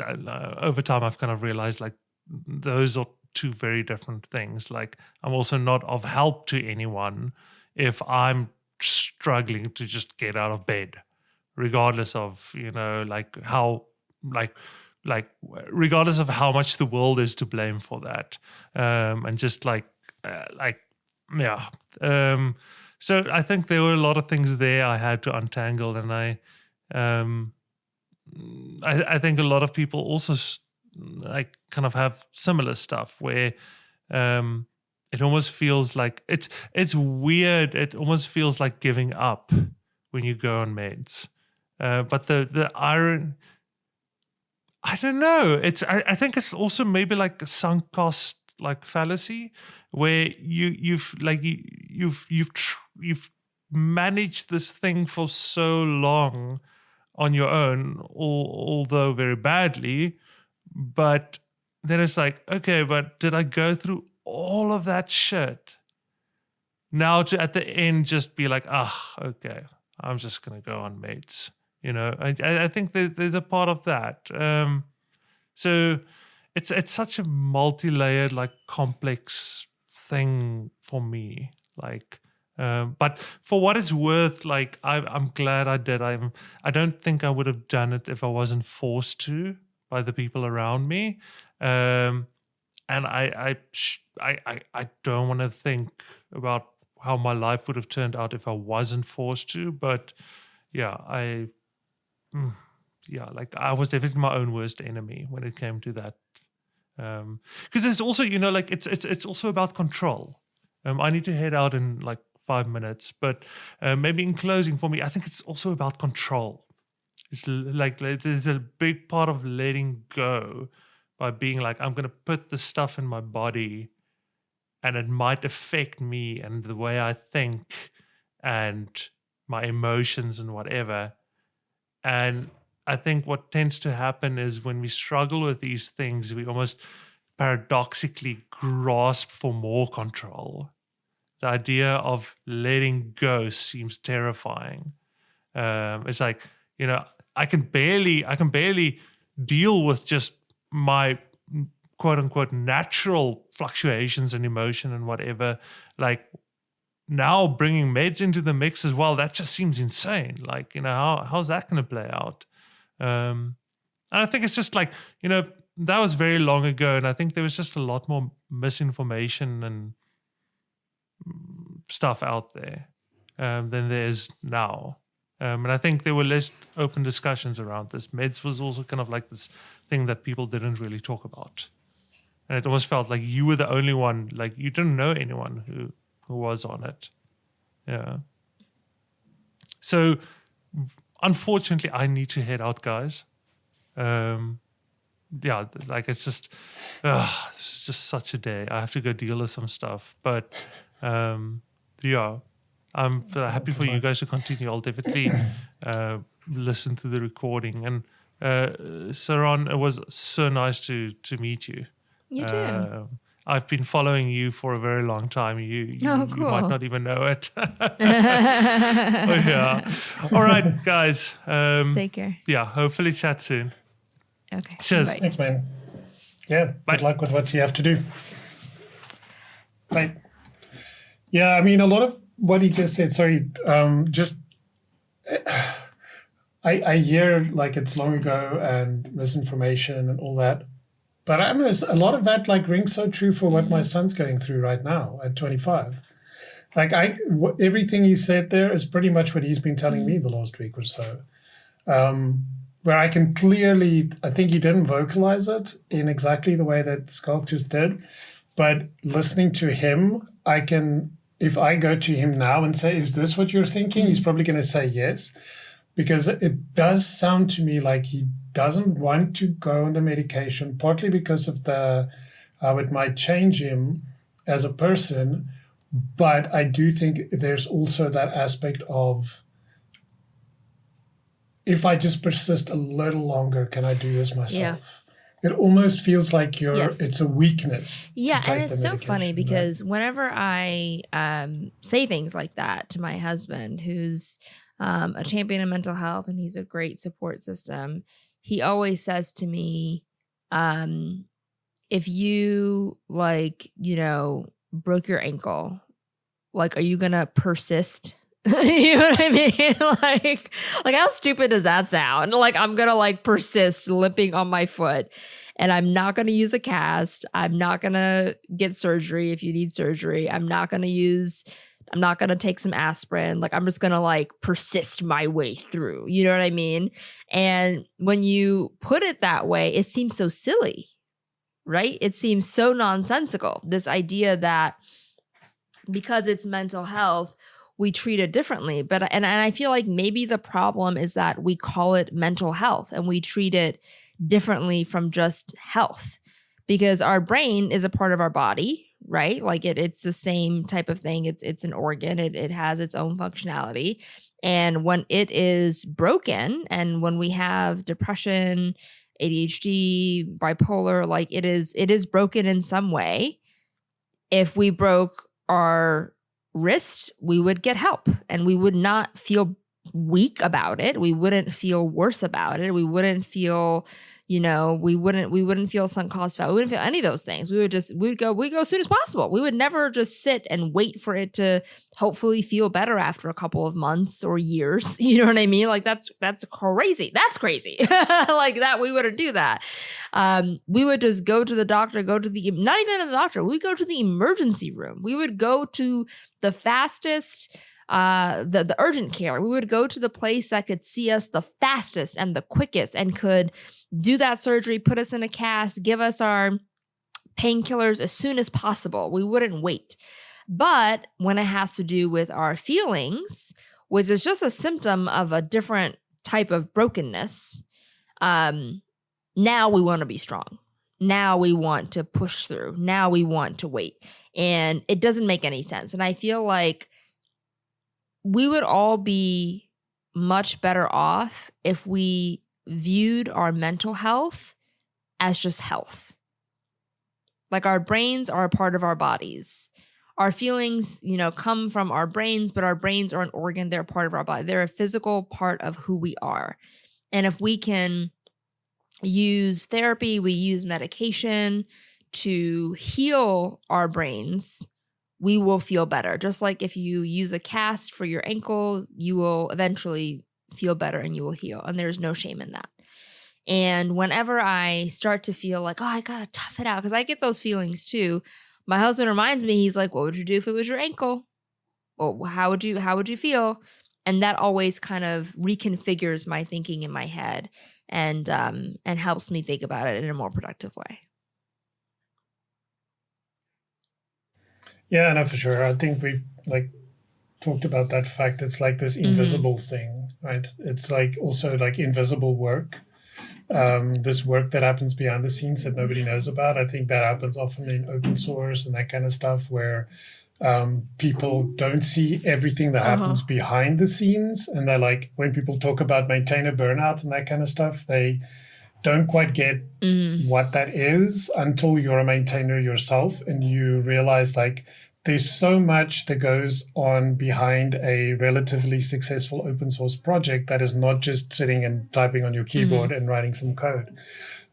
over time I've kind of realized like those are two very different things. Like I'm also not of help to anyone if I'm struggling to just get out of bed, regardless of, like how, like regardless of how much the world is to blame for that. And just yeah. So I think there were a lot of things there I had to untangle, and I think a lot of people also like kind of have similar stuff where it almost feels like it's weird. It almost feels like giving up when you go on meds. But the iron, I don't know. I think it's also maybe like a sunk cost like fallacy where you've managed this thing for so long on your own, although very badly. But then it's like, okay, but did I go through all of that shit now to at the end just be like, okay, I'm just gonna go on meds? I think there's a part of that. So it's such a multi-layered, like complex thing for me. Like, but for what it's worth, like I'm glad I did. I don't think I would have done it if I wasn't forced to by the people around me. And I don't want to think about how my life would have turned out if I wasn't forced to. But yeah, like I was definitely my own worst enemy when it came to that. Because it's also, like it's also about control. I need to head out in like 5 minutes, but maybe in closing for me, I think it's also about control. It's like there's a big part of letting go by being like, I'm going to put the stuff in my body and it might affect me and the way I think and my emotions and whatever. And I think what tends to happen is when we struggle with these things, we almost paradoxically grasp for more control. The idea of letting go seems terrifying. It's like, I can barely deal with just my quote unquote natural fluctuations in emotion and whatever. Like now bringing meds into the mix as well, that just seems insane. Like, how's that going to play out? And I think it's just like, that was very long ago. And I think there was just a lot more misinformation and stuff out there than there is now. And I think there were less open discussions around this. Meds was also kind of like this thing that people didn't really talk about. And it almost felt like you were the only one, like you didn't know anyone who was on it. Yeah. So unfortunately, I need to head out, guys. Yeah, like it's just such a day. I have to go deal with some stuff. But yeah, I'm happy for you guys to continue. I'll definitely listen to the recording. And Saron, it was so nice to meet you. You too. I've been following you for a very long time. You cool. might not even know it. Yeah. All right, guys. Take care. Yeah, hopefully chat soon. Okay. Cheers. Bye. Thanks, man. Yeah, Bye. good luck with what you have to do. Right. Yeah, I mean, a lot of what he just said, I hear like it's long ago and misinformation and all that. But a lot of that like rings so true for what my son's going through right now at 25. Like everything he said there is pretty much what he's been telling me the last week or so. Where I can clearly, I think he didn't vocalize it in exactly the way that Sculpt just did, but listening to him, I can, if I go to him now and say, is this what you're thinking? He's probably going to say yes, because it does sound to me like he doesn't want to go on the medication, partly because of how it might change him as a person. But I do think there's also that aspect of, if I just persist a little longer, can I do this myself? Yeah. It almost feels like it's a weakness. Yeah, and it's so funny because whenever I say things like that to my husband, who's a champion of mental health and he's a great support system, he always says to me, if you broke your ankle, like, are you gonna persist? You know what I mean? Like how stupid does that sound? Like, I'm gonna persist limping on my foot, and I'm not gonna use a cast. I'm not gonna get surgery if you need surgery. I'm not gonna take some aspirin. Like, I'm just gonna persist my way through. You know what I mean? And when you put it that way, it seems so silly, right? It seems so nonsensical. This idea that because it's mental health, we treat it differently. And I feel like maybe the problem is that we call it mental health and we treat it differently from just health, because our brain is a part of our body, right? Like it's the same type of thing. It's an organ. It has its own functionality. And when it is broken, and when we have depression, ADHD, bipolar, it is broken in some way. If we broke our wrist, we would get help and we would not feel weak about it. We wouldn't feel worse about it. We wouldn't feel, we wouldn't feel sunk cost value. We wouldn't feel any of those things. We'd go as soon as possible. We would never just sit and wait for it to hopefully feel better after a couple of months or years. You know what I mean? Like that's crazy. That's crazy. Like that, we wouldn't do that. We would just go to the doctor, not even the doctor. We go to the emergency room. We would go to the fastest, the urgent care. We would go to the place that could see us the fastest and the quickest and could do that surgery, put us in a cast, give us our painkillers as soon as possible. We wouldn't wait. But when it has to do with our feelings, which is just a symptom of a different type of brokenness, now we want to be strong. Now we want to push through. Now we want to wait. And it doesn't make any sense. And I feel like we would all be much better off if we viewed our mental health as just health. Like, our brains are a part of our bodies. Our feelings, come from our brains, but our brains are an organ. They're a part of our body. They're a physical part of who we are. And if we can use therapy, we use medication to heal our brains, we will feel better. Just like if you use a cast for your ankle, you will eventually feel better and you will heal. And there's no shame in that. And whenever I start to feel like, oh, I got to tough it out, because I get those feelings too. My husband reminds me, he's like, what would you do if it was your ankle? Well, how would you feel? And that always kind of reconfigures my thinking in my head and helps me think about it in a more productive way. Yeah, no, for sure. I think we've talked about that fact. It's like this invisible thing, right? It's also invisible work. This work that happens behind the scenes that nobody knows about. I think that happens often in open source and that kind of stuff, where people don't see everything that happens behind the scenes. And they're when people talk about maintainer burnout and that kind of stuff, they don't quite get what that is until you're a maintainer yourself and you realize there's so much that goes on behind a relatively successful open source project that is not just sitting and typing on your keyboard and writing some code.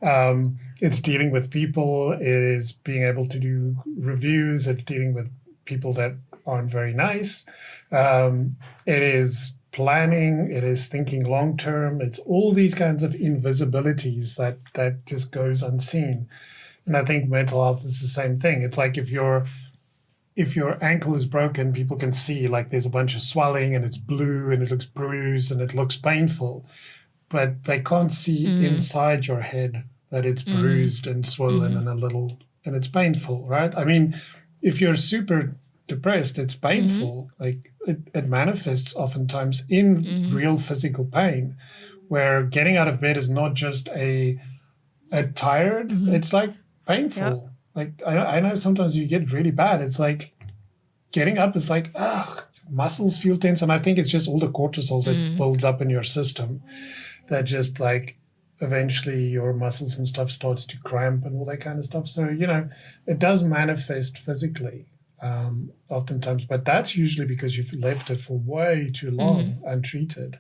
It's dealing with people, it is being able to do reviews, it's dealing with people that aren't very nice. It is planning, it is thinking long term, it's all these kinds of invisibilities that just goes unseen. And I think mental health is the same thing. It's like if your ankle is broken, people can see there's a bunch of swelling and it's blue and it looks bruised and it looks painful, but they can't see inside your head that it's bruised and swollen and it's painful, right? I mean, if you're super depressed, it's painful. It manifests oftentimes in real physical pain, where getting out of bed is not just a tired, it's painful. Yep. I know sometimes you get really bad. It's getting up is muscles feel tense. And I think it's just all the cortisol that builds up in your system that just eventually your muscles and stuff starts to cramp and all that kind of stuff. So, it does manifest physically oftentimes, but that's usually because you've left it for way too long untreated.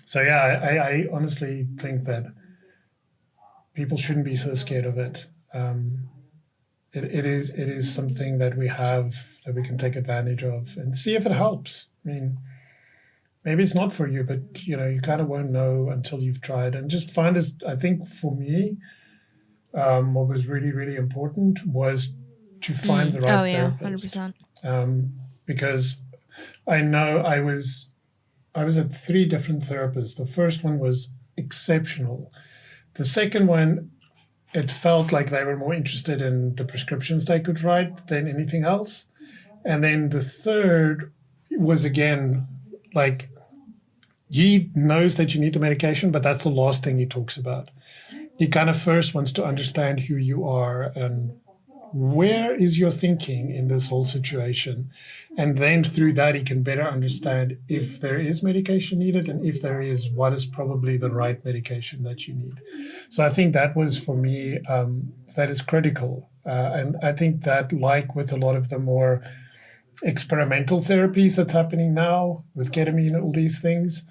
So yeah, I honestly think that people shouldn't be so scared of it. It is something that we have that we can take advantage of and see if it helps. I mean, maybe it's not for you, but you kind of won't know until you've tried. And just find this. I think for me, what was really really important was to find the right Oh yeah, therapist, 100%. because I know I was at three different therapists. The first one was exceptional. The second one, it felt like they were more interested in the prescriptions they could write than anything else. And then the third was again like he knows that you need the medication, but that's the last thing he talks about. He kind of first wants to understand who you are and where is your thinking in this whole situation. And then through that, he can better understand if there is medication needed, and if there is, what is probably the right medication that you need. So I think that was for me, that is critical. And I think that, like with a lot of the more experimental therapies that's happening now with ketamine and all these things,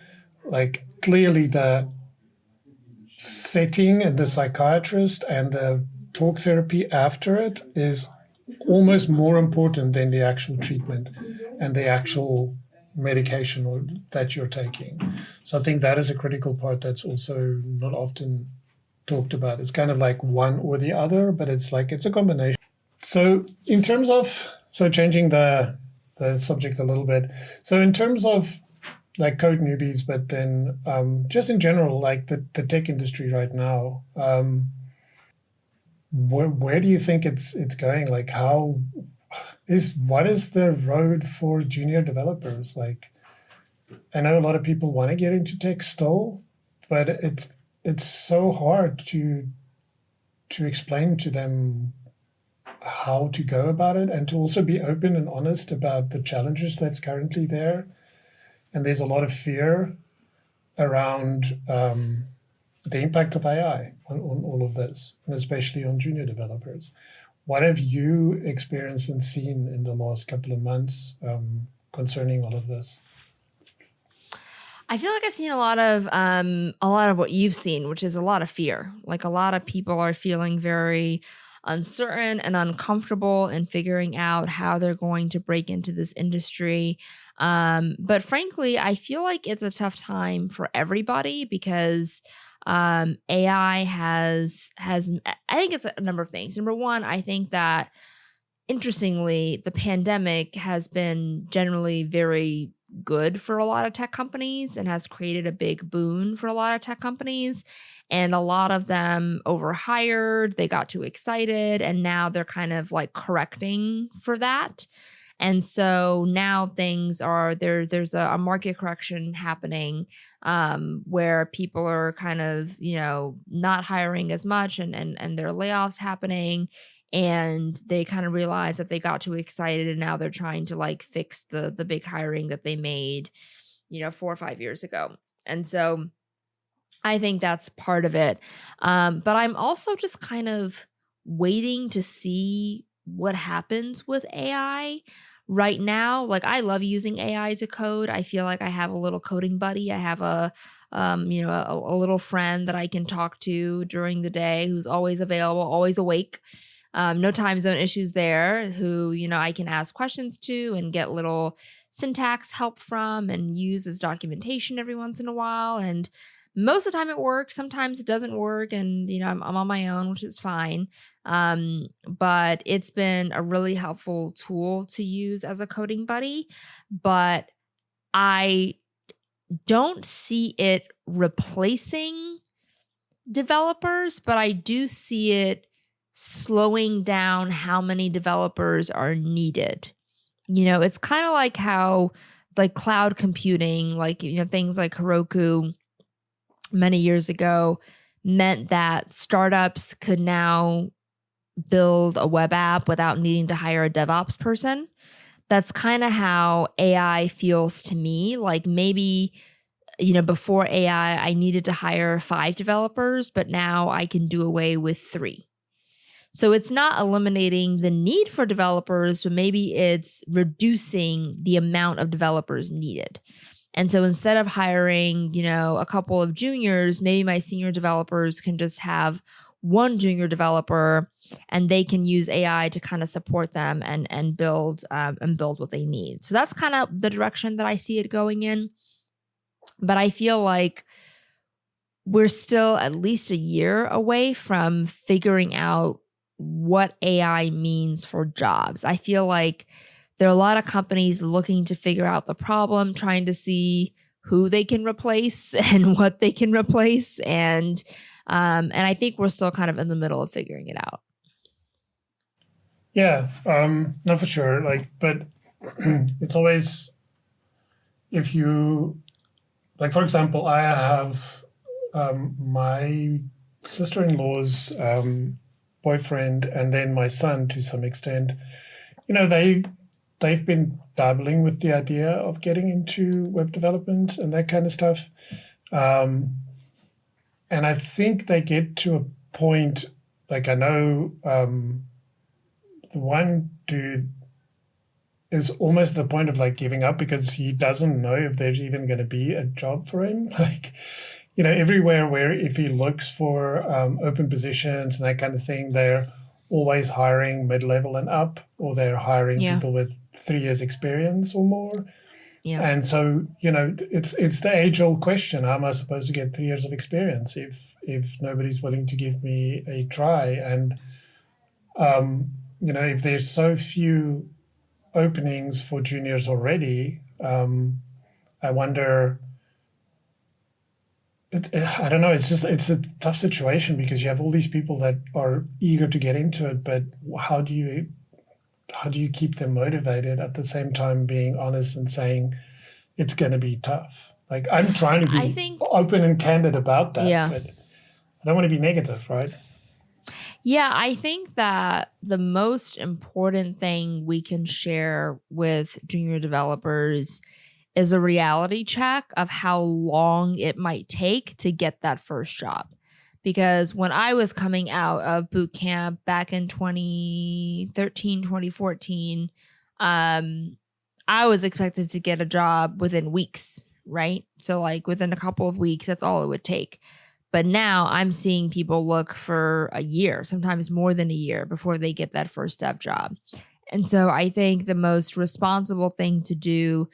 like clearly the setting and the psychiatrist and the talk therapy after it is almost more important than the actual treatment and the actual medication that you're taking. So I think that is a critical part that's also not often talked about. It's kind of like one or the other, but it's a combination. So in terms of changing the subject a little bit. So in terms of like code newbies, but then just in general, like the tech industry right now, where do you think it's going? Like what is the road for junior developers? Like, I know a lot of people want to get into tech still, but it's so hard to explain to them how to go about it, and to also be open and honest about the challenges that's currently there. And there's a lot of fear around the impact of AI on all of this, and especially on junior developers. What have you experienced and seen in the last couple of months concerning all of this? I feel like I've seen a lot of what you've seen, which is a lot of fear. Like a lot of people are feeling very uncertain and uncomfortable in figuring out how they're going to break into this industry. But frankly, I feel like it's a tough time for everybody because AI has I think it's a number of things. Number one, I think that interestingly, the pandemic has been generally very good for a lot of tech companies and has created a big boon for a lot of tech companies. And a lot of them overhired, they got too excited, and now they're kind of like correcting for that. And so now things are there's a market correction happening where people are kind of, not hiring as much and there are layoffs happening. And they kind of realize that they got too excited and now they're trying to like fix the big hiring that they made, 4 or 5 years ago. And so I think that's part of it. But I'm also just kind of waiting to see what happens with AI right now. Like I love using AI to code. I feel like I have a little coding buddy. I have a little friend that I can talk to during the day who's always available, always awake. No time zone issues there, who, I can ask questions to and get little syntax help from and use as documentation every once in a while. And most of the time it works. Sometimes it doesn't work. And, I'm on my own, which is fine. But it's been a really helpful tool to use as a coding buddy. But I don't see it replacing developers, but I do see it slowing down how many developers are needed. It's kind of like how like cloud computing, like, things like Heroku many years ago meant that startups could now build a web app without needing to hire a DevOps person. That's kind of how AI feels to me. Like maybe, before AI, I needed to hire 5 developers, but now I can do away with 3. So it's not eliminating the need for developers, but maybe it's reducing the amount of developers needed. And so instead of hiring, a couple of juniors, maybe my senior developers can just have one junior developer, and they can use AI to kind of support them and build what they need. So that's kind of the direction that I see it going in. But I feel like we're still at least a year away from figuring out what AI means for jobs. I feel like there are a lot of companies looking to figure out the problem, trying to see who they can replace and what they can replace. And I think we're still kind of in the middle of figuring it out. Yeah, no, for sure. But it's always, if you, for example, I have my sister-in-law's boyfriend, and then my son to some extent. They've been dabbling with the idea of getting into web development and that kind of stuff. And I think they get to a point, I know the one dude is almost the point of giving up because he doesn't know if there's even going to be a job for him. Everywhere where if he looks for open positions and that kind of thing, they're always hiring mid-level and up, or they're hiring people with 3 years experience or more. Yeah. And so, it's the age-old question: how am I supposed to get 3 years of experience if nobody's willing to give me a try? And if there's so few openings for juniors already, I wonder. I don't know. It's a tough situation because you have all these people that are eager to get into it, but how do you keep them motivated at the same time being honest and saying it's going to be tough? I'm trying to be open and candid about that, but I don't want to be negative, right? Yeah, I think that the most important thing we can share with junior developers is a reality check of how long it might take to get that first job. Because when I was coming out of boot camp back in 2013, 2014, I was expected to get a job within weeks, right? So within a couple of weeks, that's all it would take. But now I'm seeing people look for a year, sometimes more than a year, before they get that first dev job. And so I think the most responsible thing to do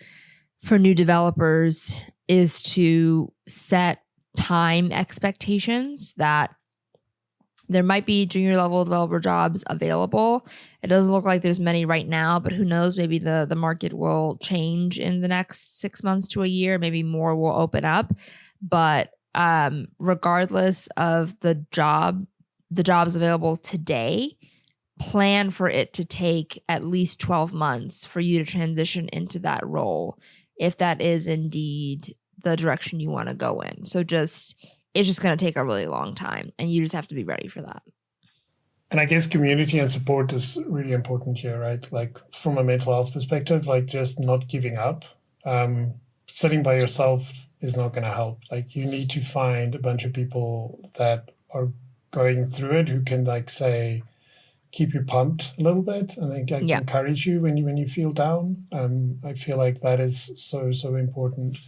for new developers is to set time expectations that there might be junior level developer jobs available. It doesn't look like there's many right now, but who knows? Maybe the market will change in the next 6 months to a year. Maybe more will open up. But regardless of the jobs available today, plan for it to take at least 12 months for you to transition into that role, if that is indeed the direction you want to go in. So it's just going to take a really long time, and you just have to be ready for that. And I guess community and support is really important here, right? From a mental health perspective, just not giving up. Sitting by yourself is not going to help. You need to find a bunch of people that are going through it who can say keep you pumped a little bit and encourage you when you feel down. I feel like that is so important.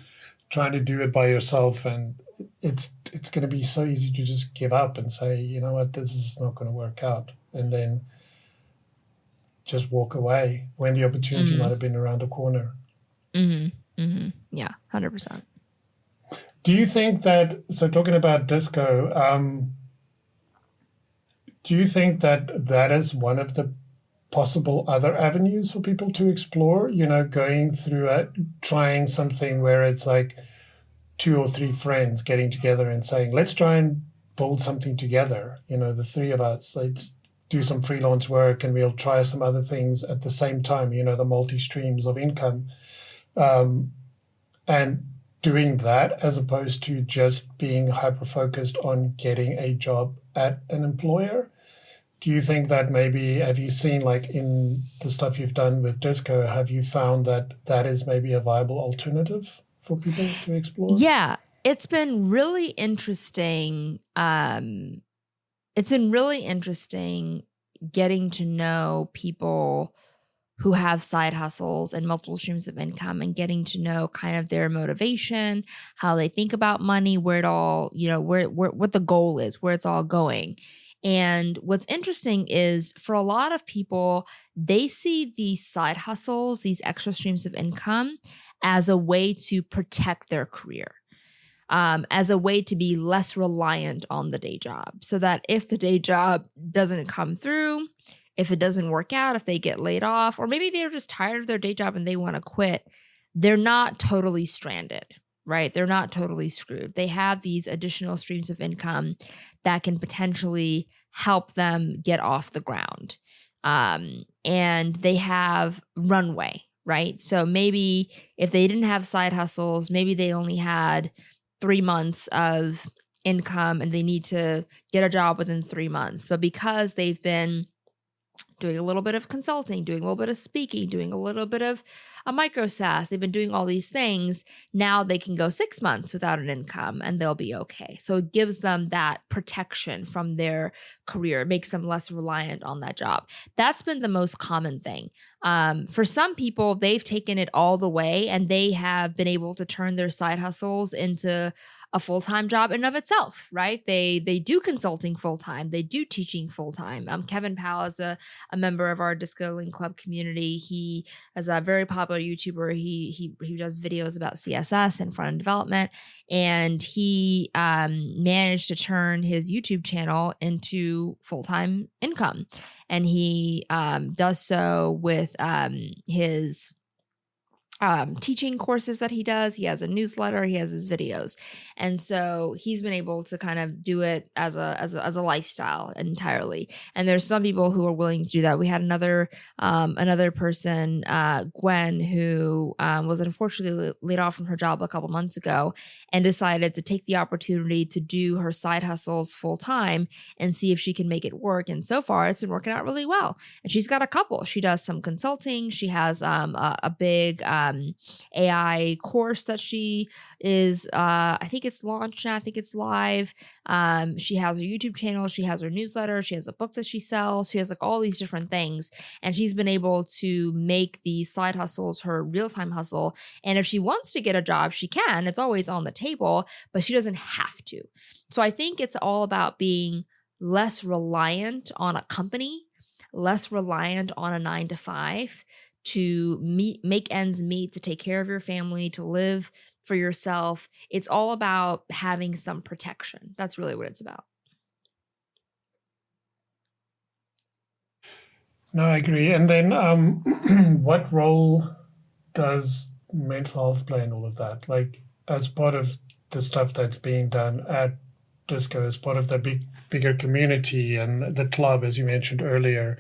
Trying to do it by yourself, and it's going to be so easy to just give up and say, you know what, this is not going to work out, and then just walk away when the opportunity might have been around the corner. Yeah, 100%. Do you think that, so talking about disco, do you think that is one of the possible other avenues for people to explore, going through it, trying something where it's 2 or 3 friends getting together and saying, let's try and build something together, the 3 of us, let's do some freelance work and we'll try some other things at the same time, the multi-streams of income. And doing that as opposed to just being hyper-focused on getting a job at an employer. Do you think that maybe, have you seen in the stuff you've done with Disco, have you found that is maybe a viable alternative for people to explore? Yeah, it's been really interesting. It's been really interesting getting to know people who have side hustles and multiple streams of income, and getting to know kind of their motivation, how they think about money, where it all, where what the goal is, where it's all going. And what's interesting is for a lot of people, they see these side hustles, these extra streams of income, as a way to protect their career, as a way to be less reliant on the day job, so that if the day job doesn't come through, if it doesn't work out, if they get laid off, or maybe they're just tired of their day job and they want to quit, they're not totally stranded, right? They're not totally screwed. They have these additional streams of income that can potentially help them get off the ground. And they have runway, right? So maybe if they didn't have side hustles, maybe they only had 3 months of income and they need to get a job within 3 months. But because they've been doing a little bit of consulting, doing a little bit of speaking, doing a little bit of a micro SaaS, they've been doing all these things. Now they can go 6 months without an income and they'll be okay. So it gives them that protection from their career. It makes them less reliant on that job. That's been the most common thing. For some people, they've taken it all the way and they have been able to turn their side hustles into a full-time job in and of itself, right? They do consulting full-time. They do teaching full-time. Kevin Powell is a member of our Disco Link Club community. He is a very popular YouTuber. He does videos about CSS and front-end development, and he managed to turn his YouTube channel into full-time income. And he does so with his teaching courses that he does. He has a newsletter, he has his videos. And so he's been able to kind of do it as a lifestyle entirely. And there's some people who are willing to do that. We had another person, Gwen, who was unfortunately laid off from her job a couple months ago and decided to take the opportunity to do her side hustles full time and see if she can make it work. And so far it's been working out really well. And she's got a couple. She does some consulting. She has a big AI course that she is, I think it's launched now. I think it's live. She has her YouTube channel. She has her newsletter. She has a book that she sells. She has like all these different things. And she's been able to make these side hustles her real-time hustle. And if she wants to get a job, she can. It's always on the table, but she doesn't have to. So I think it's all about being less reliant on a company, less reliant on a 9-to-5, to make ends meet, to take care of your family, to live for yourself. It's all about having some protection. That's really what it's about. No, I agree. And then what role does mental health play in all of that? Like, as part of the stuff that's being done at Disco, as part of the bigger community and the club, as you mentioned earlier,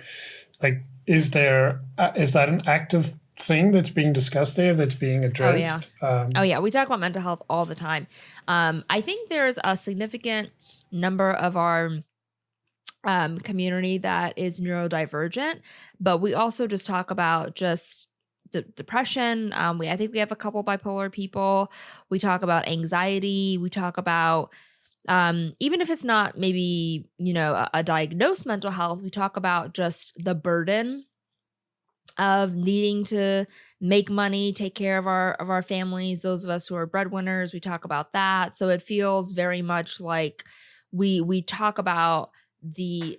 like, is that an active thing that's being discussed there, that's being addressed? Oh yeah. We talk about mental health all the time. I think there's a significant number of our community that is neurodivergent, but we also just talk about just depression. I think we have a couple bipolar people. We talk about anxiety. We talk about even if it's not maybe, a diagnosed mental health, we talk about just the burden of needing to make money, take care of our families. Those of us who are breadwinners, we talk about that. So it feels very much like we talk about the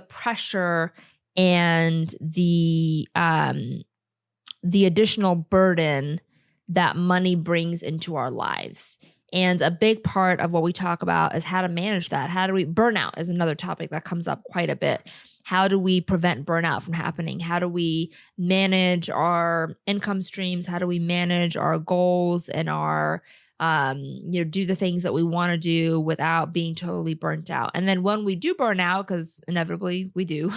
pressure and the additional burden that money brings into our lives. And a big part of what we talk about is how to manage that. Burnout is another topic that comes up quite a bit. How do we prevent burnout from happening? How do we manage our income streams? How do we manage our goals and our, do the things that we want to do without being totally burnt out? And then when we do burn out, because inevitably we do,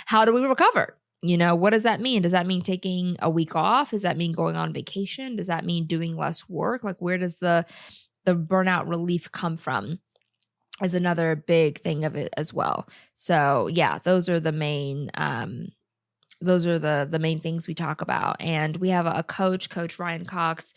how do we recover? What does that mean? Does that mean taking a week off? Does that mean going on vacation? Does that mean doing less work? Like, where does the burnout relief come from is another big thing of it as well. So yeah, those are the main those are the main things we talk about. And we have a coach, Coach Ryan Cox.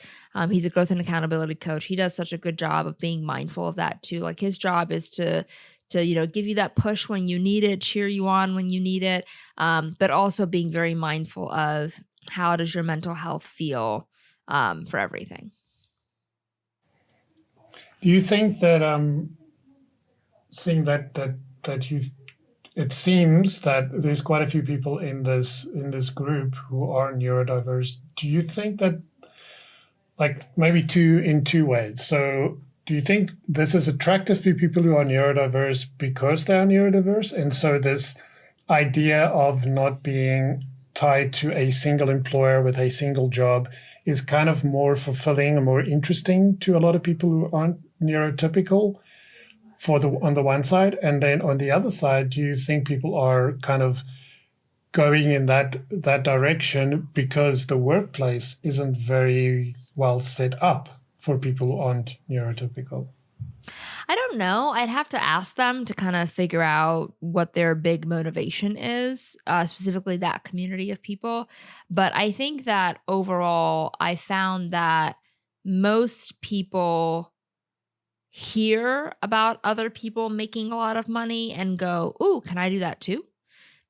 He's a growth and accountability coach. He does such a good job of being mindful of that too. Like his job is to give you that push when you need it, cheer you on when you need it, but also being very mindful of how does your mental health feel for everything. Do you think that seeing that you, it seems that there's quite a few people in this group who are neurodiverse. Do you think that, like, maybe in two ways? So do you think this is attractive to people who are neurodiverse because they are neurodiverse? And so this idea of not being tied to a single employer with a single job is kind of more fulfilling and more interesting to a lot of people who aren't neurotypical on the one side. And then on the other side, do you think people are kind of going in that direction because the workplace isn't very well set up for people who aren't neurotypical? I don't know. I'd have to ask them to kind of figure out what their big motivation is, specifically that community of people. But I think that overall, I found that most people hear about other people making a lot of money and go, "Ooh, can I do that too?"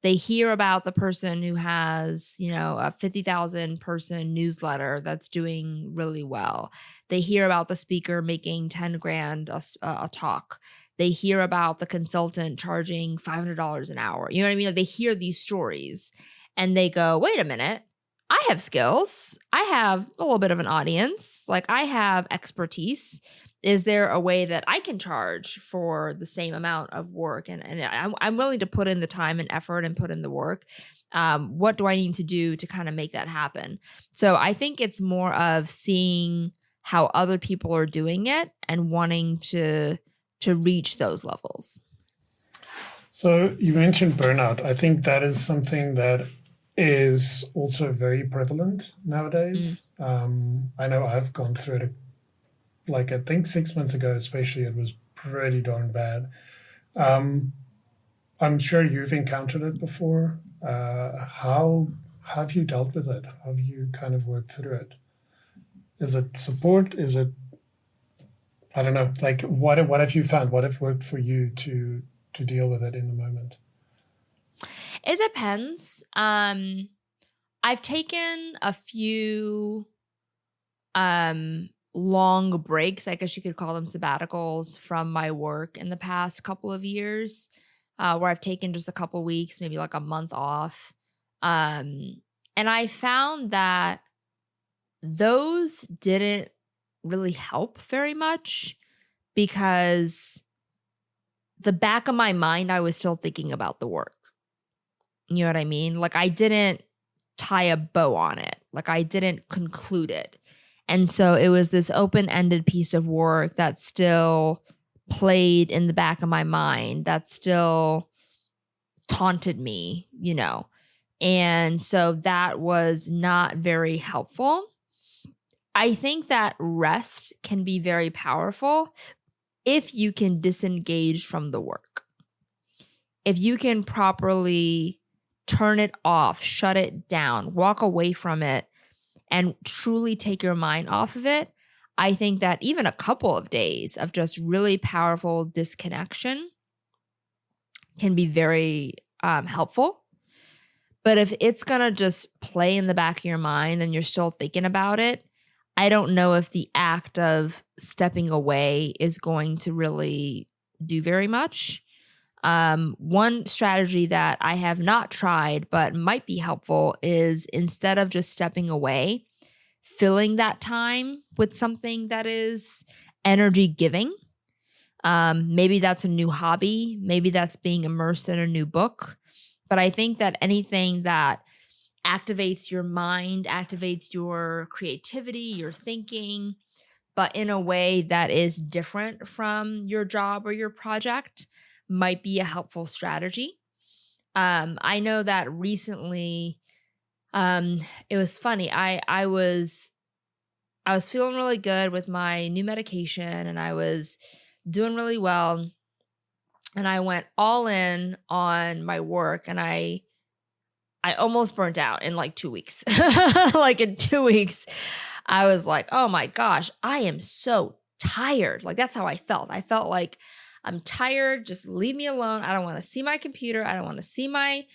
They hear about the person who has, a 50,000 person newsletter that's doing really well. They hear about the speaker making 10 grand a talk. They hear about the consultant charging $500 an hour. You know what I mean? Like they hear these stories and they go, wait a minute, I have skills. I have a little bit of an audience. Like I have expertise. Is there a way that I can charge for the same amount of work? And I'm willing to put in the time and effort and put in the work. What do I need to do to kind of make that happen? So I think it's more of seeing how other people are doing it and wanting to reach those levels. So you mentioned burnout. I think that is something that is also very prevalent nowadays. I know I've gone through it. Like I think 6 months ago, especially, it was pretty darn bad. I'm sure you've encountered it before. How have you dealt with it? How have you kind of worked through it? Is it support? Is it, I don't know, like what have you found? What have worked for you to deal with it in the moment? It depends. I've taken a few long breaks, I guess you could call them sabbaticals, from my work in the past couple of years, where I've taken just a couple weeks, maybe like a month off. And I found that those didn't really help very much because the back of my mind, I was still thinking about the work. You know what I mean? Like I didn't tie a bow on it. Like I didn't conclude it. And so it was this open-ended piece of work that still played in the back of my mind, that still taunted me, And so that was not very helpful. I think that rest can be very powerful if you can disengage from the work. If you can properly turn it off, shut it down, walk away from it, and truly take your mind off of it, I think that even a couple of days of just really powerful disconnection can be very helpful. But if it's going to just play in the back of your mind and you're still thinking about it, I don't know if the act of stepping away is going to really do very much. One strategy that I have not tried but might be helpful is, instead of just stepping away, filling that time with something that is energy giving. Maybe that's a new hobby. Maybe that's being immersed in a new book. But I think that anything that activates your mind, activates your creativity, your thinking, but in a way that is different from your job or your project, might be a helpful strategy. I know that recently, it was funny. I was feeling really good with my new medication and I was doing really well. And I went all in on my work and I I almost burnt out in like 2 weeks. Like in 2 weeks, I was like, oh my gosh, I am so tired. Like that's how I felt. I felt like I'm tired. Just leave me alone. I don't want to see my computer. I don't want to see my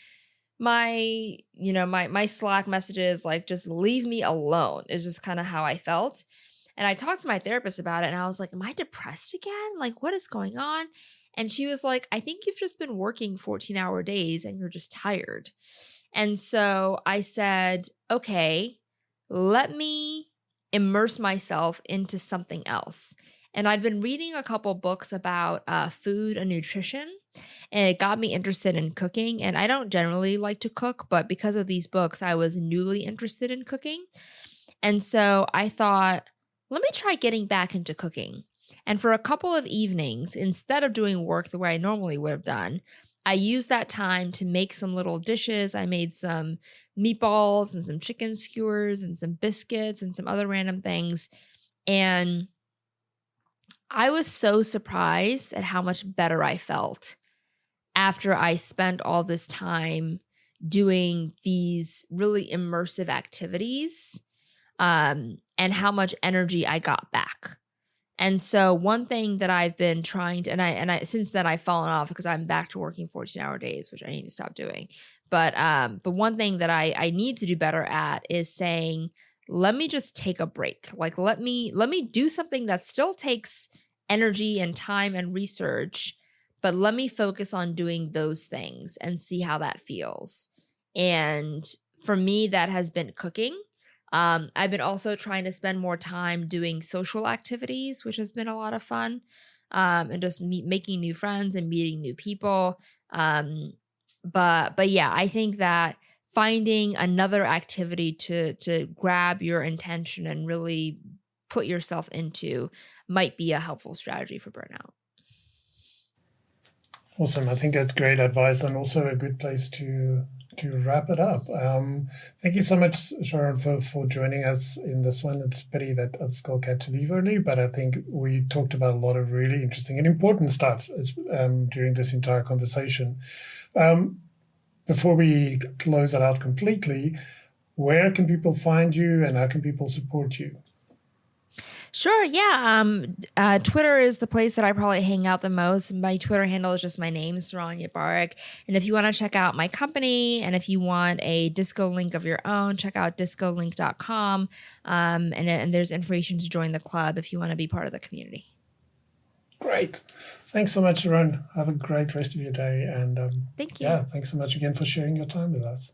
Slack messages. Like just leave me alone is just kind of how I felt. And I talked to my therapist about it and I was like, am I depressed again? Like what is going on? And she was like, I think you've just been working 14-hour days and you're just tired. And so I said, okay, let me immerse myself into something else. And I'd been reading a couple books about food and nutrition, and it got me interested in cooking. And I don't generally like to cook, but because of these books, I was newly interested in cooking. And so I thought, let me try getting back into cooking. And for a couple of evenings, instead of doing work the way I normally would have done, I used that time to make some little dishes. I made some meatballs and some chicken skewers and some biscuits and some other random things. And I was so surprised at how much better I felt after I spent all this time doing these really immersive activities, and how much energy I got back. And so one thing that I've been trying to, and I since then I've fallen off because I'm back to working 14-hour days, which I need to stop doing. But one thing that I need to do better at is saying, let me just take a break. Like let me do something that still takes energy and time and research, but let me focus on doing those things and see how that feels. And for me, that has been cooking. I've been also trying to spend more time doing social activities, which has been a lot of fun, and just making new friends and meeting new people. But yeah, I think that finding another activity to grab your attention and really put yourself into might be a helpful strategy for burnout. Awesome. I think that's great advice and also a good place to wrap it up. Thank you so much, Saron, for joining us in this one. It's a pity that Skull had to leave early, but I think we talked about a lot of really interesting and important stuff during this entire conversation. Before we close it out completely, where can people find you and how can people support you? Sure. Yeah. Twitter is the place that I probably hang out the most. My Twitter handle is just my name, Saron Yitbarek. And if you want to check out my company and if you want a disco link of your own, check out discolink.com. And there's information to join the club if you want to be part of the community. Great. Thanks so much, Saron. Have a great rest of your day. And thank you. Yeah, thanks so much again for sharing your time with us.